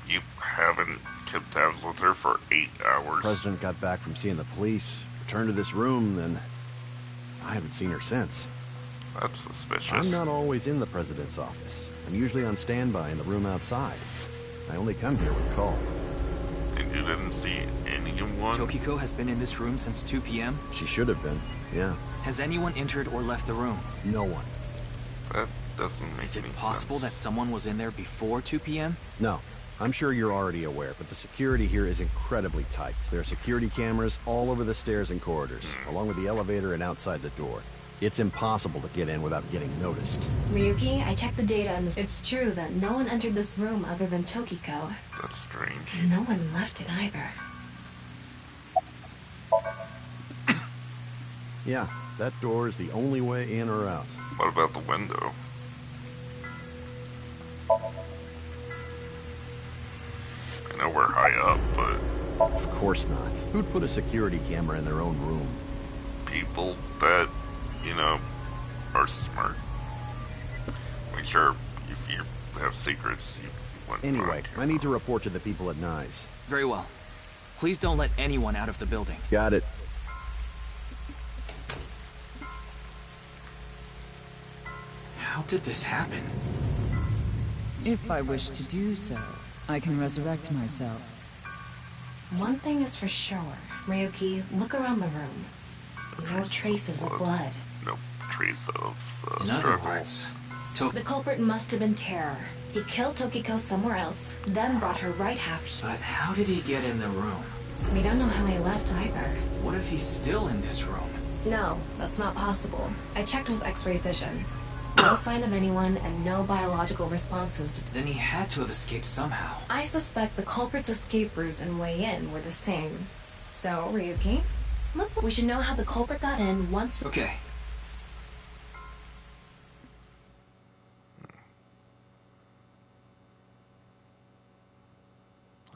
You haven't kept tabs with her for 8 hours. The president got back from seeing the police, returned to this room, then I haven't seen her since. That's suspicious. I'm not always in the president's office. I'm usually on standby in the room outside. I only come here when called. And you didn't see anyone? Tokiko has been in this room since 2 p.m.? She should have been, yeah. Has anyone entered or left the room? No one. That doesn't make any sense. Is it possible that someone was in there before 2 p.m.? No. I'm sure you're already aware, but the security here is incredibly tight. There are security cameras all over the stairs and corridors, along with the elevator and outside the door. It's impossible to get in without getting noticed. Ryuki, I checked the data and it's true that no one entered this room other than Tokiko. That's strange. And no one left it either. Yeah, that door is the only way in or out. What about the window? I know we're high up, but... Of course not. Who'd put a security camera in their own room? People that, you know, are smart. Make sure if you have secrets, you wouldn't... Anyway, I need to report to the people at Nyes. Very well. Please don't let anyone out of the building. Got it. How did this happen? If I wish to do so, I can resurrect myself. One thing is for sure. Ryuki, look around the room. No traces of blood. No trace of In other words, the culprit must have been Terror. He killed Tokiko somewhere else, then brought her right half. But how did he get in the room? We don't know how he left either. What if he's still in this room? No, that's not possible. I checked with X-ray vision. No sign of anyone and no biological responses. Then he had to have escaped somehow. I suspect the culprit's escape route and way in were the same. So, Ryuki, we should know how the culprit got in once... Okay.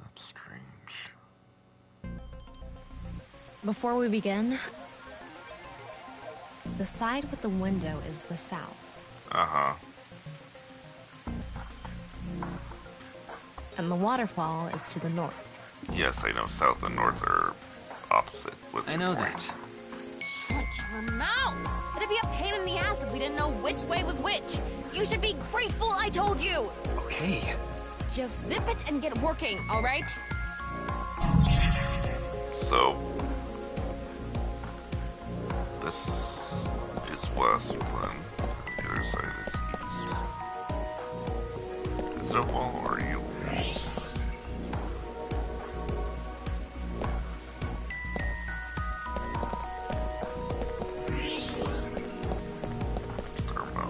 That's strange. Before we begin, the side with the window is the south. Uh-huh. And the waterfall is to the north. Yes, I know south and north are opposite. I know that. Shut your mouth! It'd be a pain in the ass if we didn't know which way was which. You should be grateful I told you. Okay. Just zip it and get working, all right? So, this is west, then the other side is east. Is it a wall or are you? Thermo.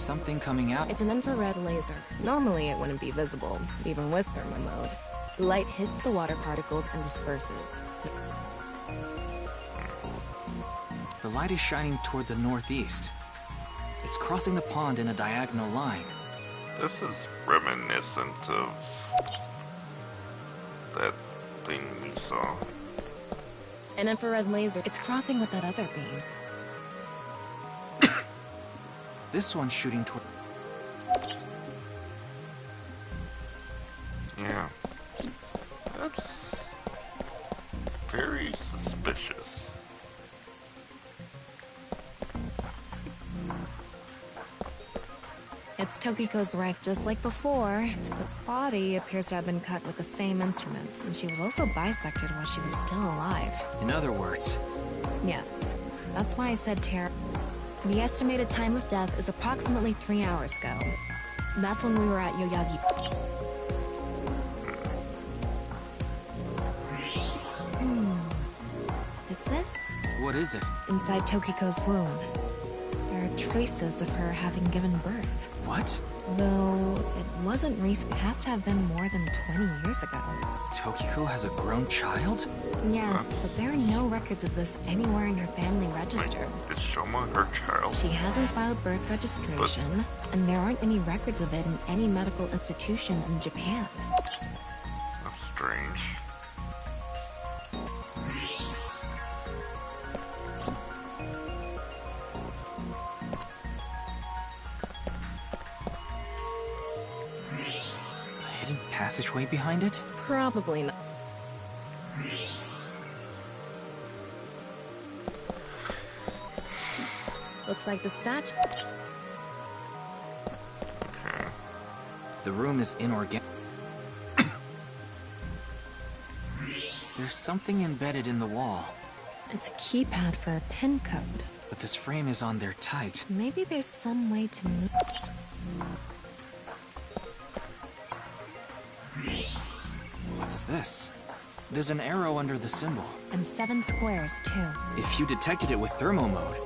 something coming out? It's an infrared laser. Normally, it wouldn't be visible, even with thermal mode. The light hits the water particles and disperses. The light is shining toward the northeast. It's crossing the pond in a diagonal line. This is reminiscent of that thing we saw. An infrared laser. It's crossing with that other beam. This one's shooting toward... Yeah. That's very suspicious. It's Tokiko's right, just like before. Its body appears to have been cut with the same instrument, and she was also bisected while she was still alive. In other words... Yes. That's why I said terror. The estimated time of death is approximately 3 hours ago. That's when we were at Yoyagi. Is this? What is it? Inside Tokiko's womb. There are traces of her having given birth. What? Though it wasn't recent, it has to have been more than 20 years ago. Tokiko has a grown child? Yes, but there are no records of this anywhere in her family register. Is Shoma her child? She hasn't filed birth registration, and there aren't any records of it in any medical institutions in Japan. That's strange. Passageway behind it? Probably not. Looks like the statue. Okay. The room is inorganic. There's something embedded in the wall. It's a keypad for a pin code. But this frame is on there tight. Maybe there's some way to move. What's this? There's an arrow under the symbol. And 7 squares, too. If you detected it with thermo mode...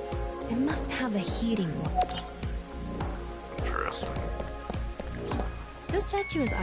It must have a heating one. Interesting. This statue is...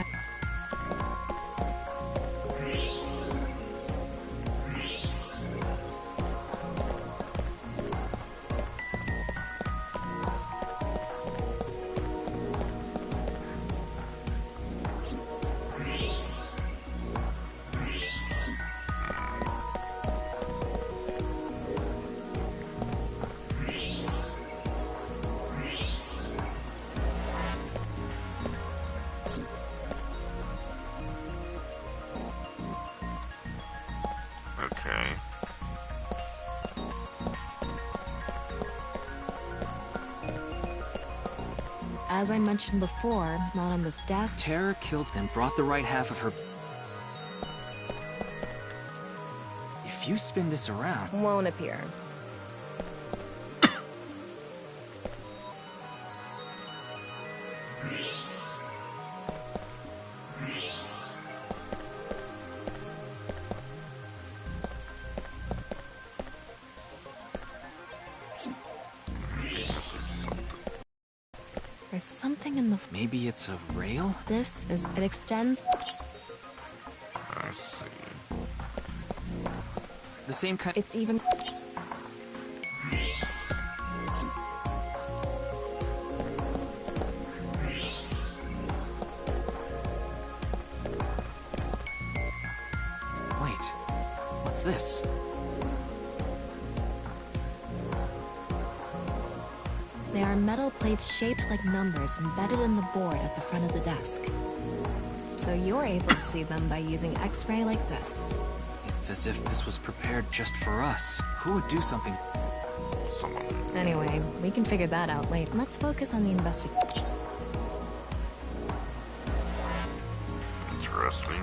Okay. As I mentioned before, not on this desk. Terror killed and brought the right half of her... If you spin this around... Won't appear. There's something in the... Maybe it's a rail? This is... It extends... I see. The same kind... It's even... Wait. What's this? There are metal plates shaped like numbers embedded in the board at the front of the desk. So you're able to see them by using X-ray like this. It's as if this was prepared just for us. Who would do something? Someone. Anyway, we can figure that out later. Let's focus on the investigation. Interesting.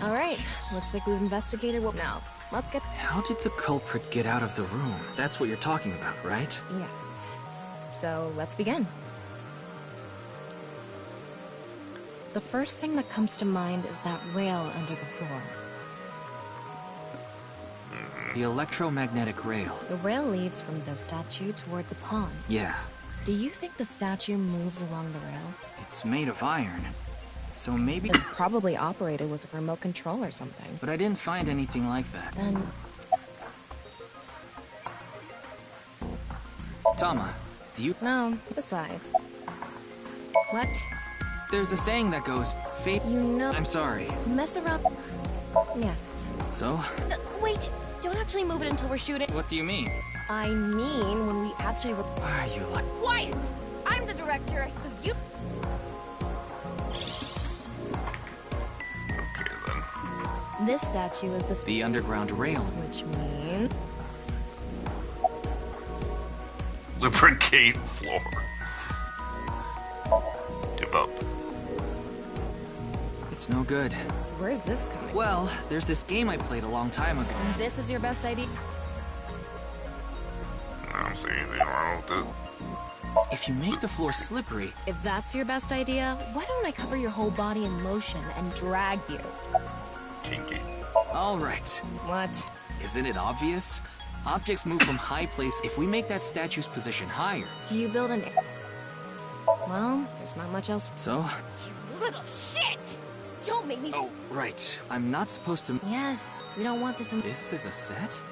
Alright, looks like we've investigated what now. Let's get... How did the culprit get out of the room? That's what you're talking about, right? Yes. So, let's begin. The first thing that comes to mind is that rail under the floor. The electromagnetic rail. The rail leads from the statue toward the pond. Yeah. Do you think the statue moves along the rail? It's made of iron. So maybe... It's probably operated with a remote control or something. But I didn't find anything like that. Then... Tama, do you... No, beside. What? There's a saying that goes, fate... You know... I'm sorry. Mess around... Yes. So? Wait, don't actually move it until we're shooting. What do you mean? I mean, when we actually... Why are you like... Quiet! I'm the director, so you... Okay, then. This statue is the underground rail. Which means... Lubricate floor. Give up. It's no good. Where's this coming? Well, there's this game I played a long time ago. This is your best idea? I don't see anything wrong with it. If you make the floor slippery... If that's your best idea, why don't I cover your whole body in motion and drag you? Kinky. All right. What? Isn't it obvious? Objects move from high place if we make that statue's position higher. Do you build an... Well, there's not much else. So? You little shit! Don't make me... Oh, right. I'm not supposed to... Yes, we don't want this in... This is a set?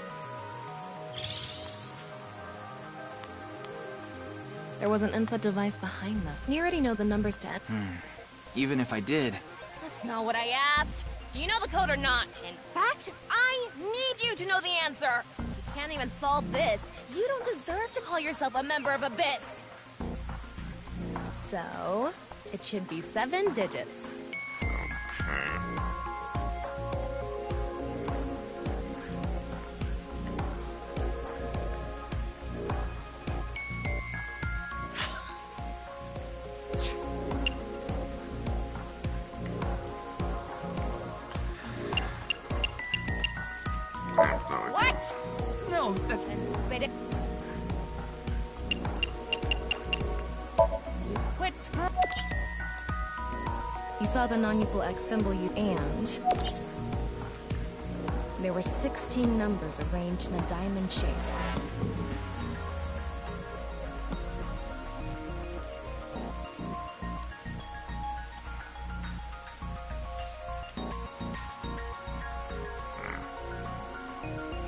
There was an input device behind this. You already know the numbers, Dad. Even if I did... That's not what I asked. Do you know the code or not? In fact, I need you to know the answer. If you can't even solve this, you don't deserve to call yourself a member of Abyss. So, it should be 7 digits. What? No, that's... Then spit it. Quit screw... You saw the non-equal X symbol and... There were 16 numbers arranged in a diamond shape.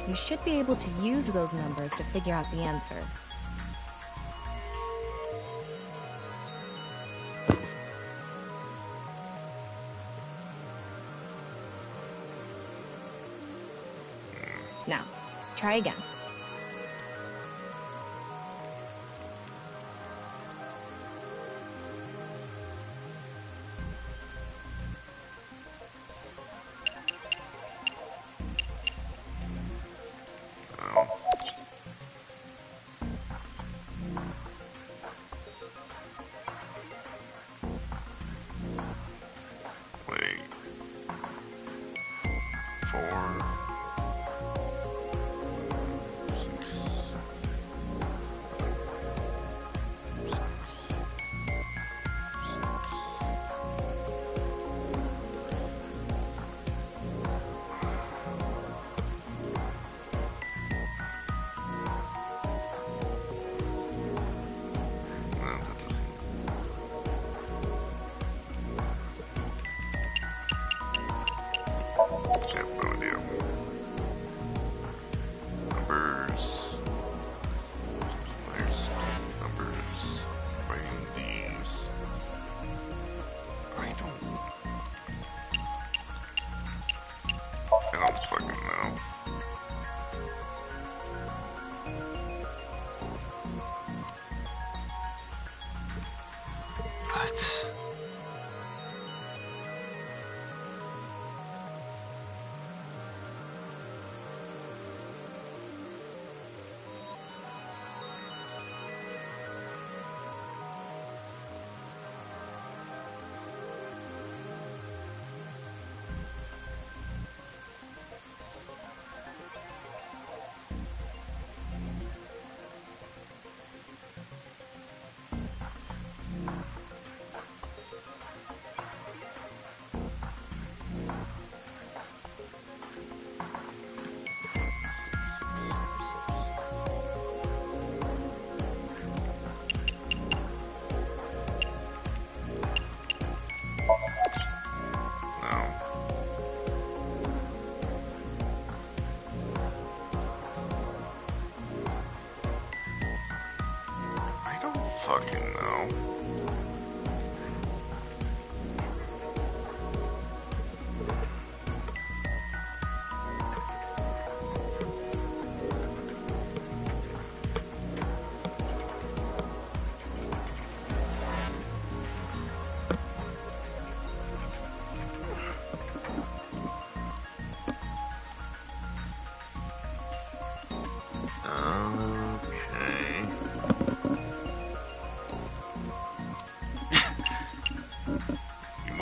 You should be able to use those numbers to figure out the answer. Now, try again. Wait. 4.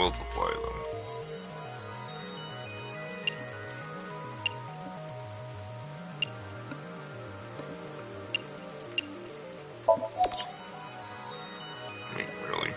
multiply them. Wait, really?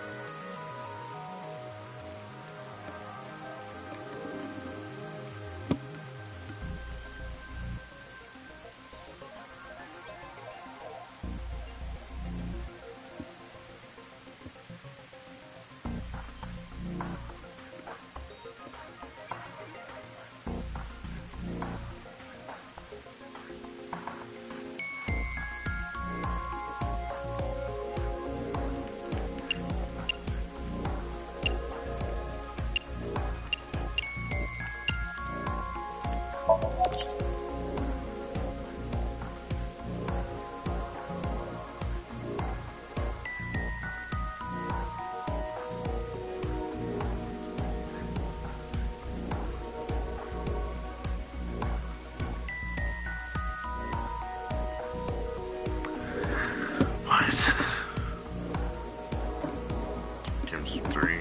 Times 3,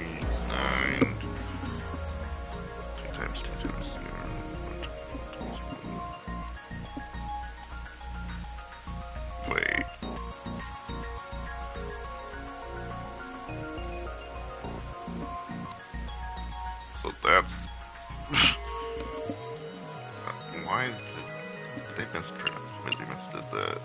9. 2 times 2 times 0. Wait. So that's... Why did they misdid that?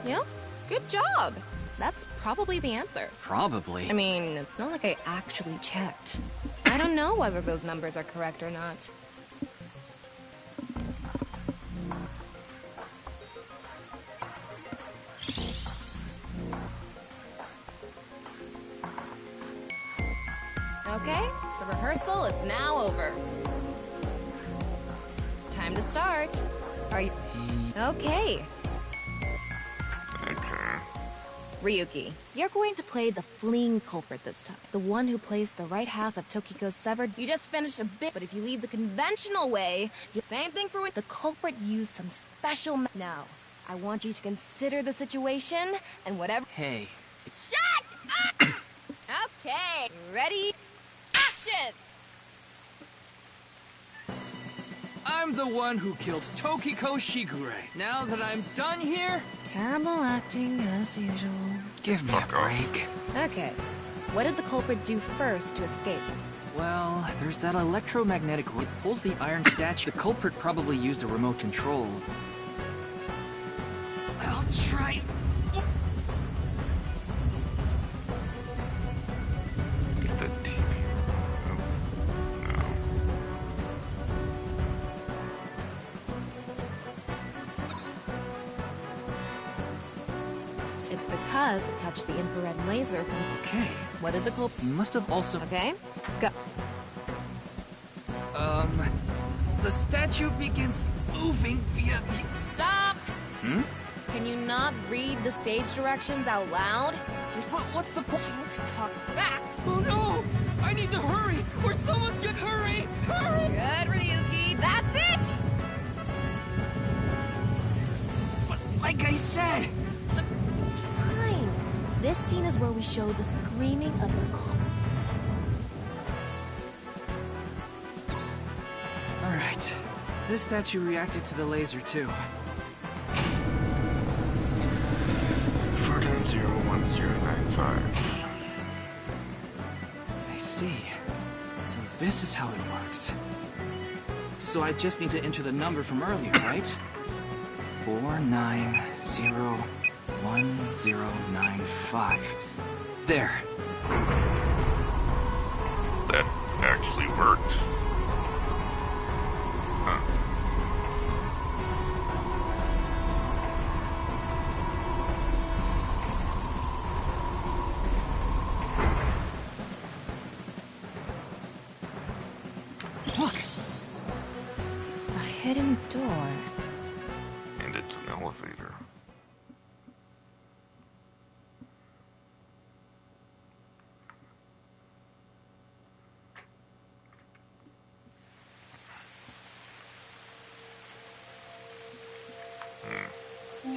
Yeah, good job. That's probably the answer. Probably. I mean, it's not like I actually checked. I don't know whether those numbers are correct or not. Okay, the rehearsal is now over. It's time to start. Are you... Okay. Okay. Ryuki, you're going to play the fleeing culprit this time. The one who plays the right half of Tokiko's severed... You just finished a bit, but if you leave the conventional way, same thing for... The culprit used some special... Now, I want you to consider the situation, and whatever... Hey. Shut up! Okay, ready? Action! I'm the one who killed Tokiko Shigure. Now that I'm done here... Terrible acting, as usual. Give me a break. Okay. What did the culprit do first to escape? Well, there's that electromagnetic... It pulls the iron statue. The culprit probably used a remote control. I'll try... It's because it touched the infrared laser from... Okay. What did the culprit... He must have also... Okay, go. The statue begins moving via the... Stop! Hmm? Can you not read the stage directions out loud? What's the point? Don't talk back! Oh no! I need to hurry! Or someone's gonna... Hurry! Hurry! Good, Ryuki, that's it! But like I said... It's fine. This scene is where we show the screaming of the culprit. Alright. This statue reacted to the laser too. 4.01095. I see. So this is how it works. So I just need to enter the number from earlier, right? 4901095. There. That actually worked. Huh. Look! A hidden door. And it's an elevator.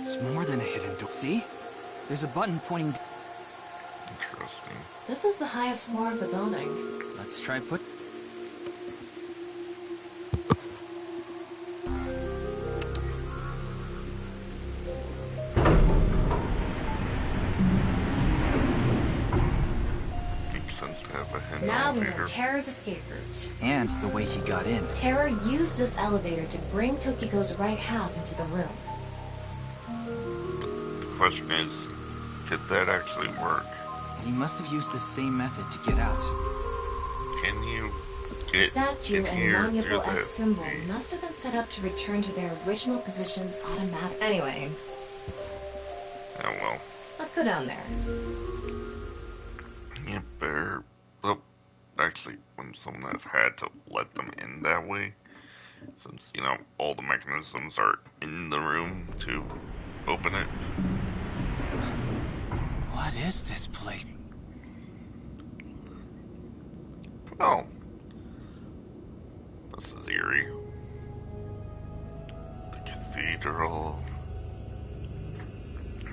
It's more than a hidden door. See? There's a button pointing... Interesting. This is the highest floor of the building. Let's try put... Makes sense to have a hidden Now we know elevator. Terra's escape route. And the way he got in. Terra used this elevator to bring Tokiko's right half into the room. The question is, did that actually work? He must have used the same method to get out. Can you The get statue in and here through non-Yable that? X symbol must have been set up to return to their original positions automatically. Anyway, Oh well. let's go down there. Yeah, better. Well, actually, when someone have had to let them in that way, since, you know, all the mechanisms are in the room to open it. What is this place? Well, this is eerie. The cathedral.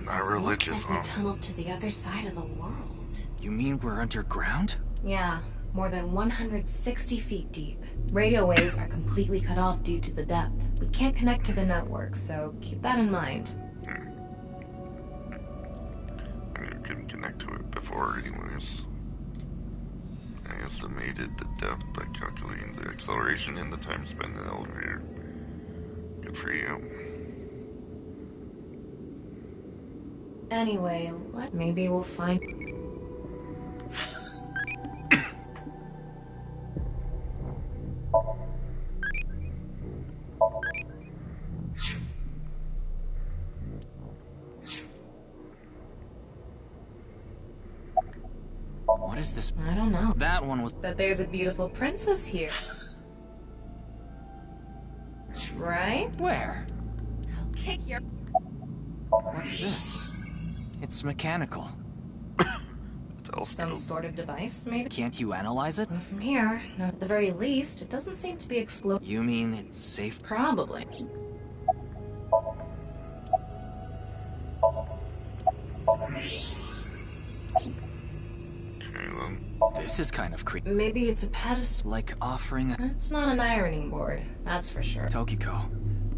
Not religious, Looks like huh? we tunneled to the other side of the world. You mean we're underground? Yeah, more than 160 feet deep. Radio waves are completely cut off due to the depth. We can't connect to the network, so keep that in mind. I mean, I couldn't connect to it before anyways. I estimated the depth by calculating the acceleration and the time spent in the elevator. Good for you. Anyway, maybe we'll find... What is this? I don't know. That one was... But there's a beautiful princess here. Right? Where? I'll kick your... What's this? It's mechanical. Some sort of device, maybe? Can't you analyze it? Not from here. Not at the very least. It doesn't seem to be explosive. You mean it's safe? Probably. This is kind of creepy. Maybe it's a pedestal. Like offering a... It's not an ironing board, that's for sure. Tokiko.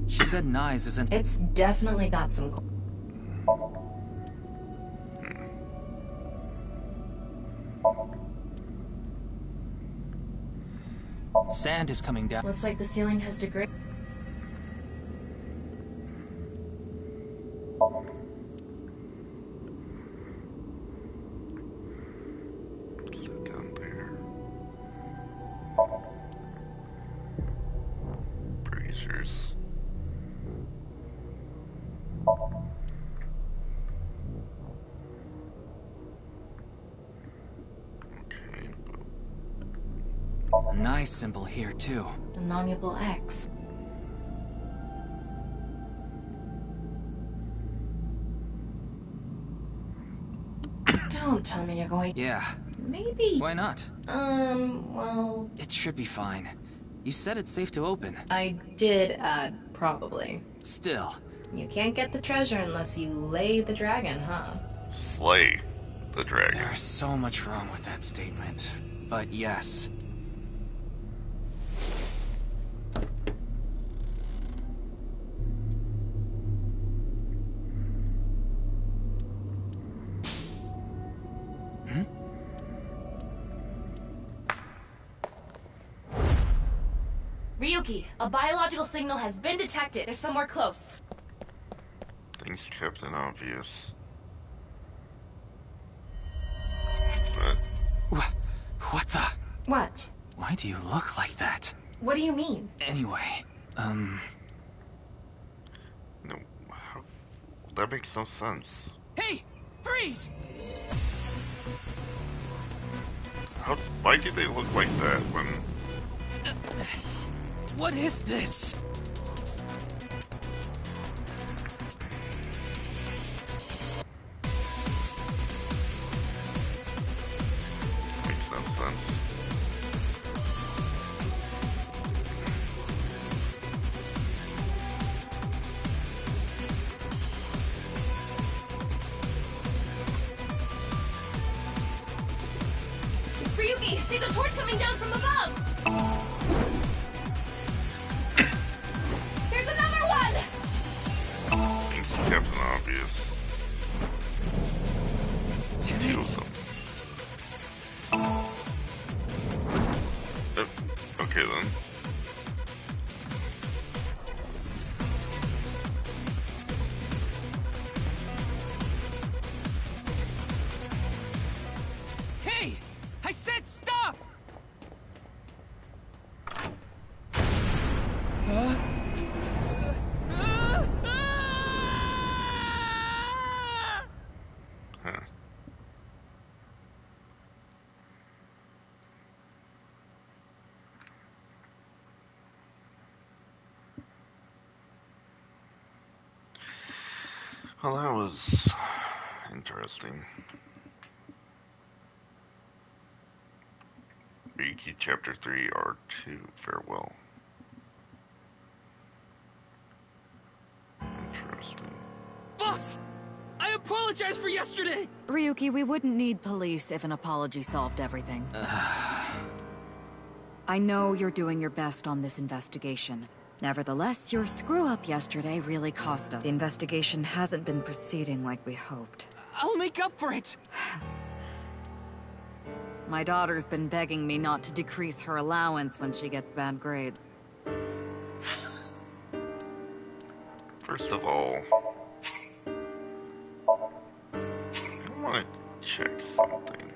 She said Nyes isn't... It's definitely got some... Sand is coming down. Looks like the ceiling has degraded. Sit down there. Bracers. Okay, A nice symbol here, too. The non-Yable X. Don't tell me you're going... Yeah. Maybe... Why not? Well... It should be fine. You said it's safe to open. I did add probably. Still. You can't get the treasure unless you lay the dragon, huh? slay the dragon. There's so much wrong with that statement. But yes. Ryuki, a biological signal has been detected. They're somewhere close. Things kept in obvious. What the? What? Why do you look like that? What do you mean? Anyway, No, that makes no sense. Hey! Freeze! Why do they look like that when... What is this? Makes no sense. Ryuki! There's a torch coming down from above! There's another one! It's Captain Obvious. Did Two it? of them. Okay then. Hey! I said stop! Huh. Well, that was interesting. Ryuki Chapter 3, R2, Farewell. Interesting. Boss! I apologize for yesterday! Ryuki, we wouldn't need police if an apology solved everything. I know you're doing your best on this investigation. Nevertheless, your screw-up yesterday really cost us. The investigation hasn't been proceeding like we hoped. I'll make up for it! My daughter's been begging me not to decrease her allowance when she gets bad grades. First of all, I want to check something.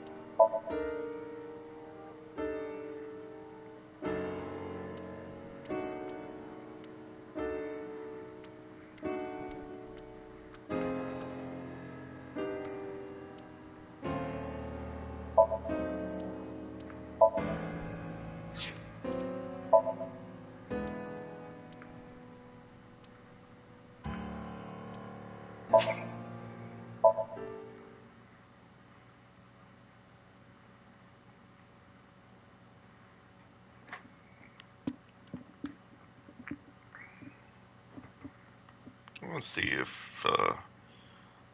I want to see if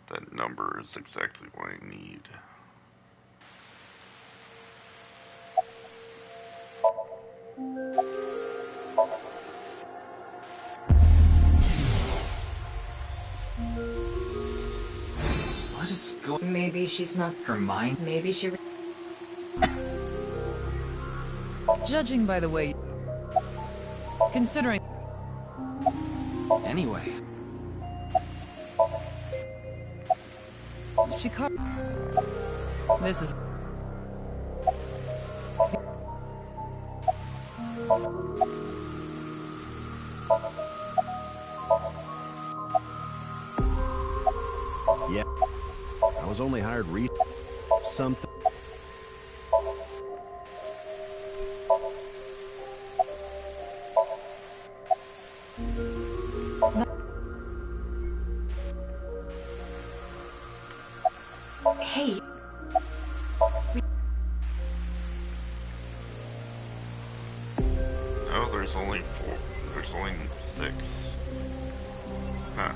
that number is exactly what I need. What is going... Maybe she's not... Her mind? Maybe she... Judging by the way... Considering... Anyway. She caught... This is... Yeah. I was only hired something. Hey. Oh, there's only 4. There's only 6. Huh.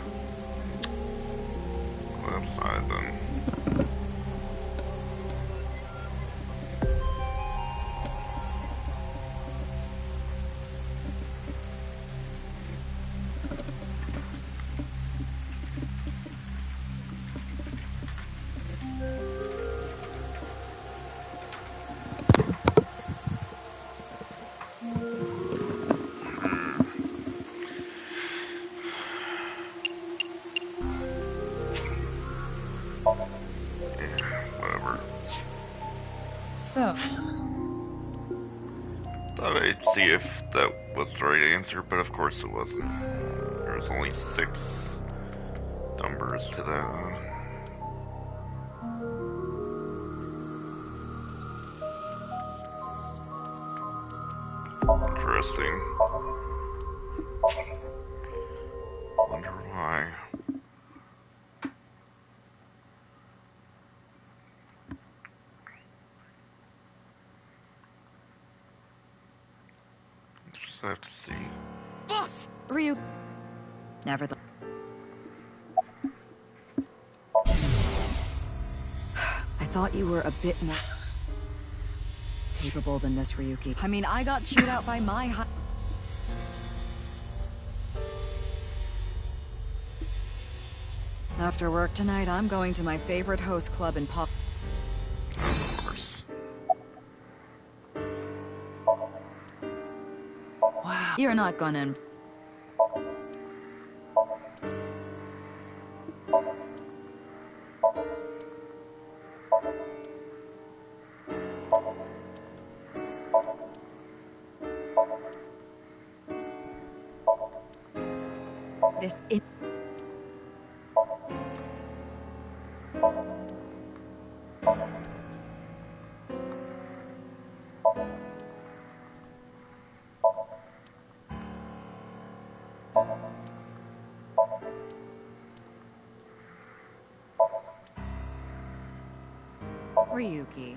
Left side then. So... Thought I'd see if that was the right answer, but of course it wasn't. There was only 6 numbers to that. Interesting. Wonder why. Just have to see. Boss! Ryu... Nevertheless... I thought you were a bit more... capable than this, Ryuki. I mean, I got chewed out by my high... After work tonight, I'm going to my favorite host club in Pop. Of course. Wow. You're not gonna... This is... Ryuki.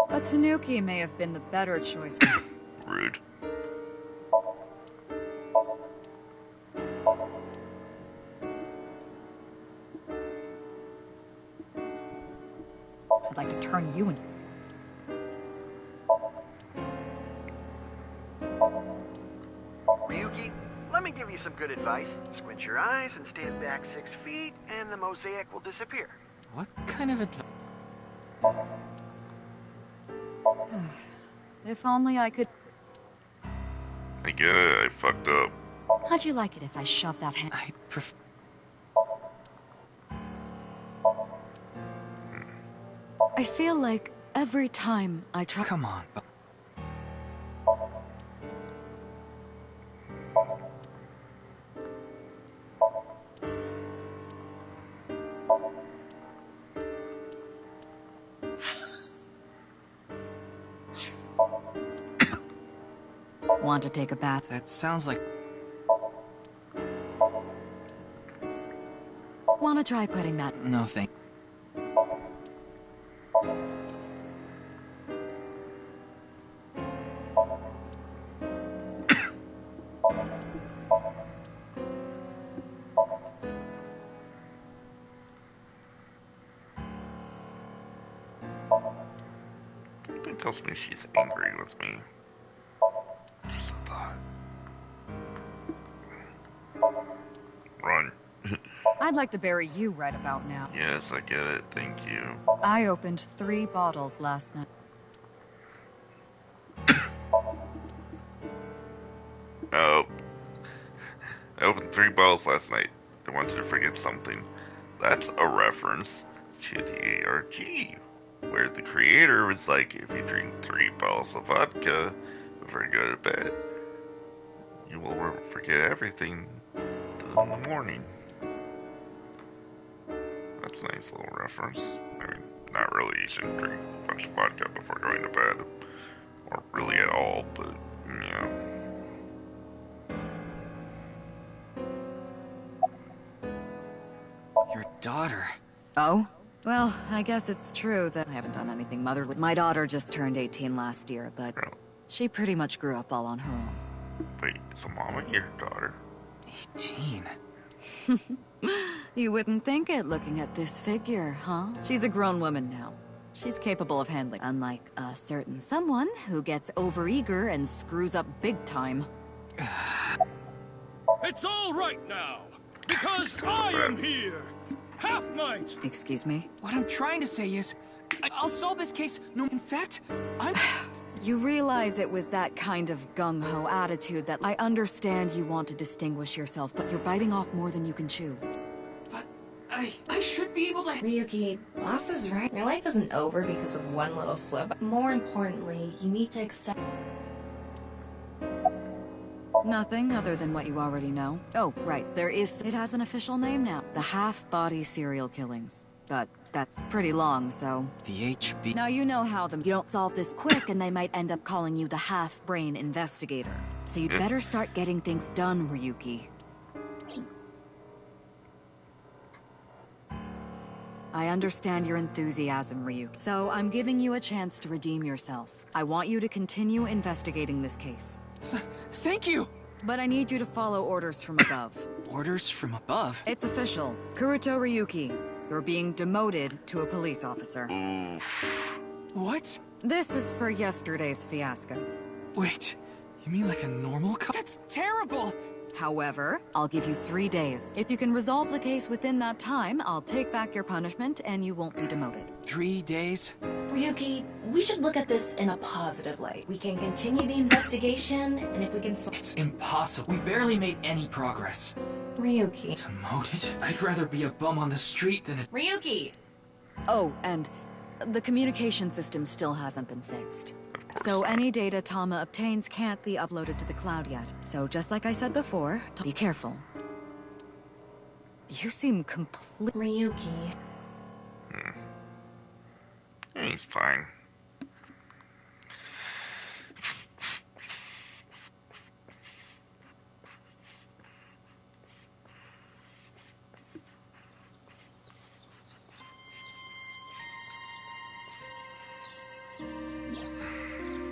But Tanuki may have been the better choice. Rude. I'd like to turn you in. Ryuki, let me give you some good advice. Squint your eyes and stand back 6 feet, and the mosaic will disappear. What kind of advice? If only I could... I get it, I fucked up. How'd you like it if I shoved that hand? I prefer... I feel like every time I try... Come on. Want to take a bath? That sounds like... Want to try putting that... No, thank... Something tells me she's angry with me. Just a thought. Run. I'd like to bury you right about now. Yes, I get it. Thank you. I opened 3 bottles last night. Oh. I opened 3 bottles last night. I wanted to forget something. That's a reference to the ARG, where the creator was like, if you drink 3 bottles of vodka before you go to bed, you will forget everything in the morning. That's a nice little reference. I mean, not really, you shouldn't drink a bunch of vodka before going to bed. Or really at all, but, yeah. Your daughter. Oh? Well, I guess it's true that I haven't done anything motherly. My daughter just turned 18 last year, but she pretty much grew up all on her own. Wait, so Mama, your daughter? 18? You wouldn't think it looking at this figure, huh? She's a grown woman now. She's capable of handling, unlike a certain someone who gets overeager and screws up big time. It's all right now, because I am here! Half-Knight! Excuse me? What I'm trying to say is, I'll solve this case. No, in fact, I'm... You realize it was that kind of gung-ho attitude that I understand you want to distinguish yourself, but you're biting off more than you can chew. But I should be able to... Ryuki, boss is right. Your life isn't over because of one little slip. More importantly, you need to accept... Nothing other than what you already know. Oh, right, it has an official name now. The Half-Body Serial Killings. But that's pretty long, so... The HB... Now you know how you don't solve this quick and they might end up calling you the Half-Brain Investigator. So you'd better start getting things done, Ryuki. I understand your enthusiasm, Ryu. So I'm giving you a chance to redeem yourself. I want you to continue investigating this case. Thank you! But I need you to follow orders from above. Orders from above? It's official. Kuruto Ryuki, you're being demoted to a police officer. What? This is for yesterday's fiasco. Wait, you mean like a normal cop? That's terrible! However, I'll give you 3 days. If you can resolve the case within that time, I'll take back your punishment and you won't be demoted. 3 days? Ryuki, we should look at this in a positive light. We can continue the investigation, and if we can It's impossible. We barely made any progress. Ryuki. Demoted? I'd rather be a bum on the street than a— Ryuki! Oh, and the communication system still hasn't been fixed. So any data Tama obtains can't be uploaded to the cloud yet. So just like I said before, be careful. You seem complete— Ryuki. He's fine.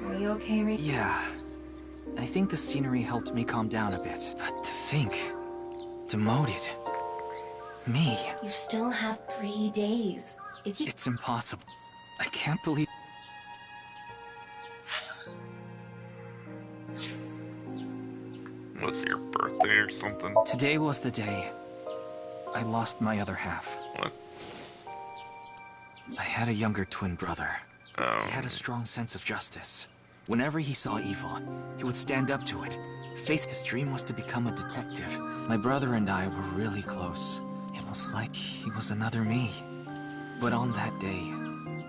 Are you okay, Ryuki? Yeah. I think the scenery helped me calm down a bit. But to think... demoted. Me. You still have 3 days. If you— It's impossible. I can't believe... What's your birthday or something? Today was the day I lost my other half. What? I had a younger twin brother. He had a strong sense of justice. Whenever he saw evil, he would stand up to it. His dream was to become a detective. My brother and I were really close. It was like he was another me. But on that day,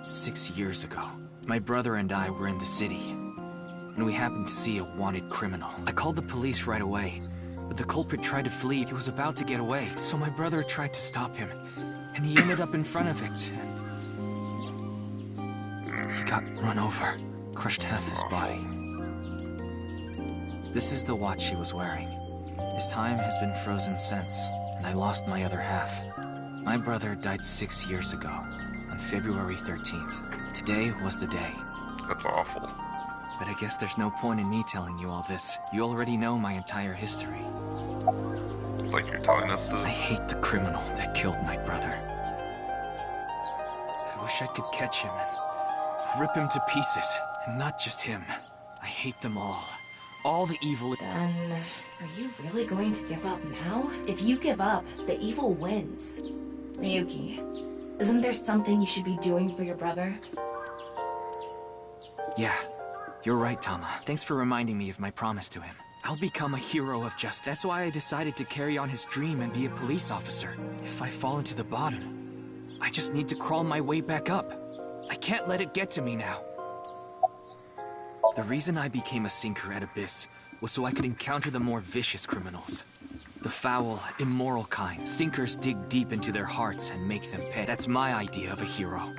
6 years ago, my brother and I were in the city, and we happened to see a wanted criminal. I called the police right away, but the culprit tried to flee. He was about to get away, so my brother tried to stop him, and he ended up in front of it, and he got run over, crushed half his body. This is the watch he was wearing. His time has been frozen since, and I lost my other half. My brother died 6 years ago, on February 13th. Today was the day. That's awful. But I guess there's no point in me telling you all this. You already know my entire history. It's like you're telling us this. I hate the criminal that killed my brother. I wish I could catch him and rip him to pieces. And not just him. I hate them all. All the evil— Then, are you really going to give up now? If you give up, the evil wins. Ryuki, isn't there something you should be doing for your brother? Yeah, you're right, Tama. Thanks for reminding me of my promise to him. I'll become a hero of justice. That's why I decided to carry on his dream and be a police officer. If I fall into the bottom, I just need to crawl my way back up. I can't let it get to me now. The reason I became a sinker at Abyss was so I could encounter the more vicious criminals. The foul, immoral kind. Sinkers dig deep into their hearts and make them pay. That's my idea of a hero.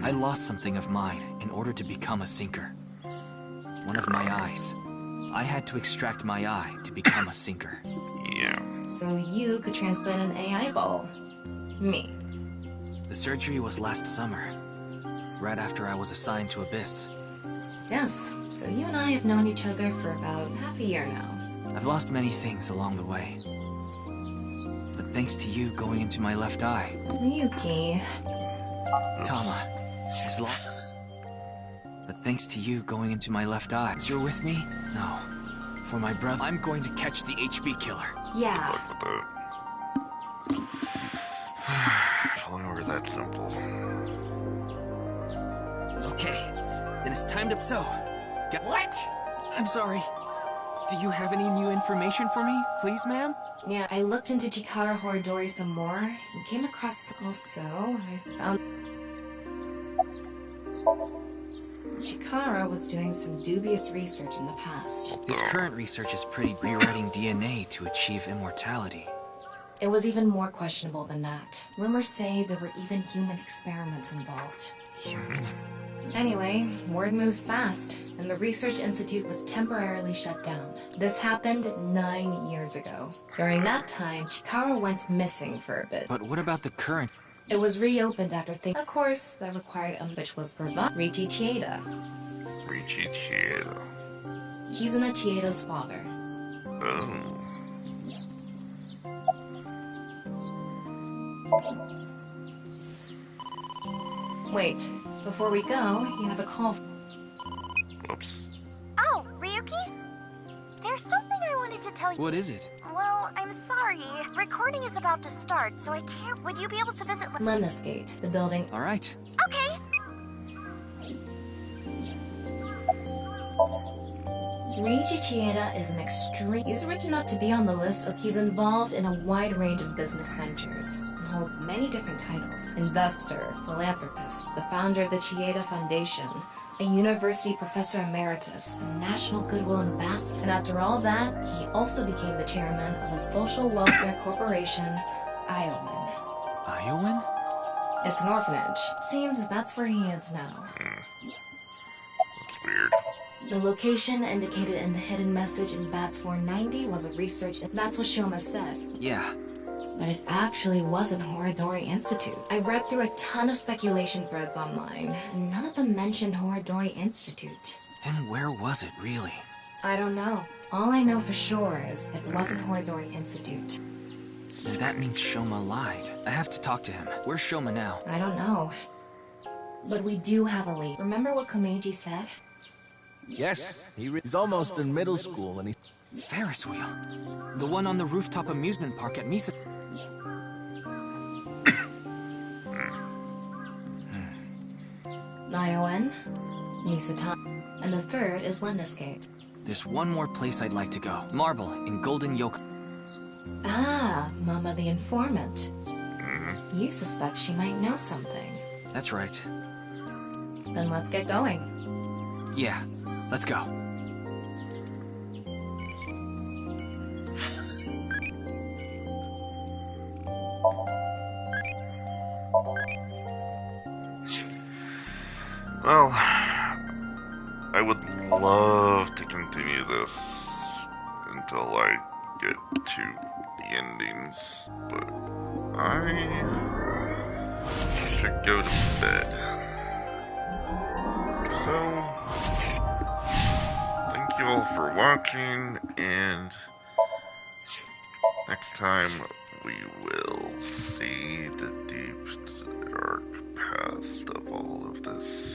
I lost something of mine in order to become a sinker. One of my eyes. I had to extract my eye to become a sinker. Yeah. So you could transplant an AI ball. Me. The surgery was last summer, right after I was assigned to Abyss. Yes, so you and I have known each other for about half a year now. I've lost many things along the way. But thanks to you going into my left eye... Ryuki... Tama is lost. But thanks to you going into my left eye... You're with me? No. For my brother, I'm going to catch the HB killer. Yeah. If only were that simple. Okay, then it's time to... So... What? I'm sorry. Do you have any new information for me, please, ma'am? Yeah, I looked into Chikara Horidori some more, and came across... Also, I found... Chikara was doing some dubious research in the past. His current research is pretty rewriting DNA to achieve immortality. It was even more questionable than that. Rumors say there were even human experiments involved. Human? Anyway, word moves fast, and the research institute was temporarily shut down. This happened 9 years ago. During that time, Chikara went missing for a bit. But what about the current... It was reopened after things. Of course, that required which was provided. Richie Chieda. Richie Chieda. Kizuna Chieda's father. Oh. Wait, before we go, you have a call. Whoops. Oh, Ryuki? There's something I wanted to tell you. What is it? Well, I'm sorry. Recording is about to start, so I can't. Would you be able to visit Lemniscate, the building. All right. Okay. Reichi Chieda is an extreme. He's rich enough to be on the list of. He's involved in a wide range of business ventures and holds many different titles: investor, philanthropist, the founder of the Chieda Foundation, a university professor emeritus, a national goodwill ambassador. And after all that, he also became the chairman of a social welfare corporation, Iowan. Iowan? It's an orphanage. Seems that's where he is now. That's weird. The location indicated in the hidden message in Bats 490 was a research. That's what Shoma said. Yeah. But it actually wasn't Horadori Institute. I read through a ton of speculation threads online, and none of them mentioned Horadori Institute. Then where was it, really? I don't know. All I know for sure is it wasn't Horadori Institute. And that means Shoma lied. I have to talk to him. Where's Shoma now? I don't know. But we do have a lead. Remember what Komeiji said? Yes, he's almost in middle school and he's... Ferris wheel. The one on the rooftop amusement park at Misa... Iowan, Misatan, and the third is Lemniscate. There's one more place I'd like to go. Marble in Golden Yoke. Ah, Mama the informant. You suspect she might know something. That's right. Then let's get going. Yeah, let's go. Well, I would love to continue this until I get to the endings, but I should go to bed. So, thank you all for watching, and next time we will see the deep, dark past of all of this.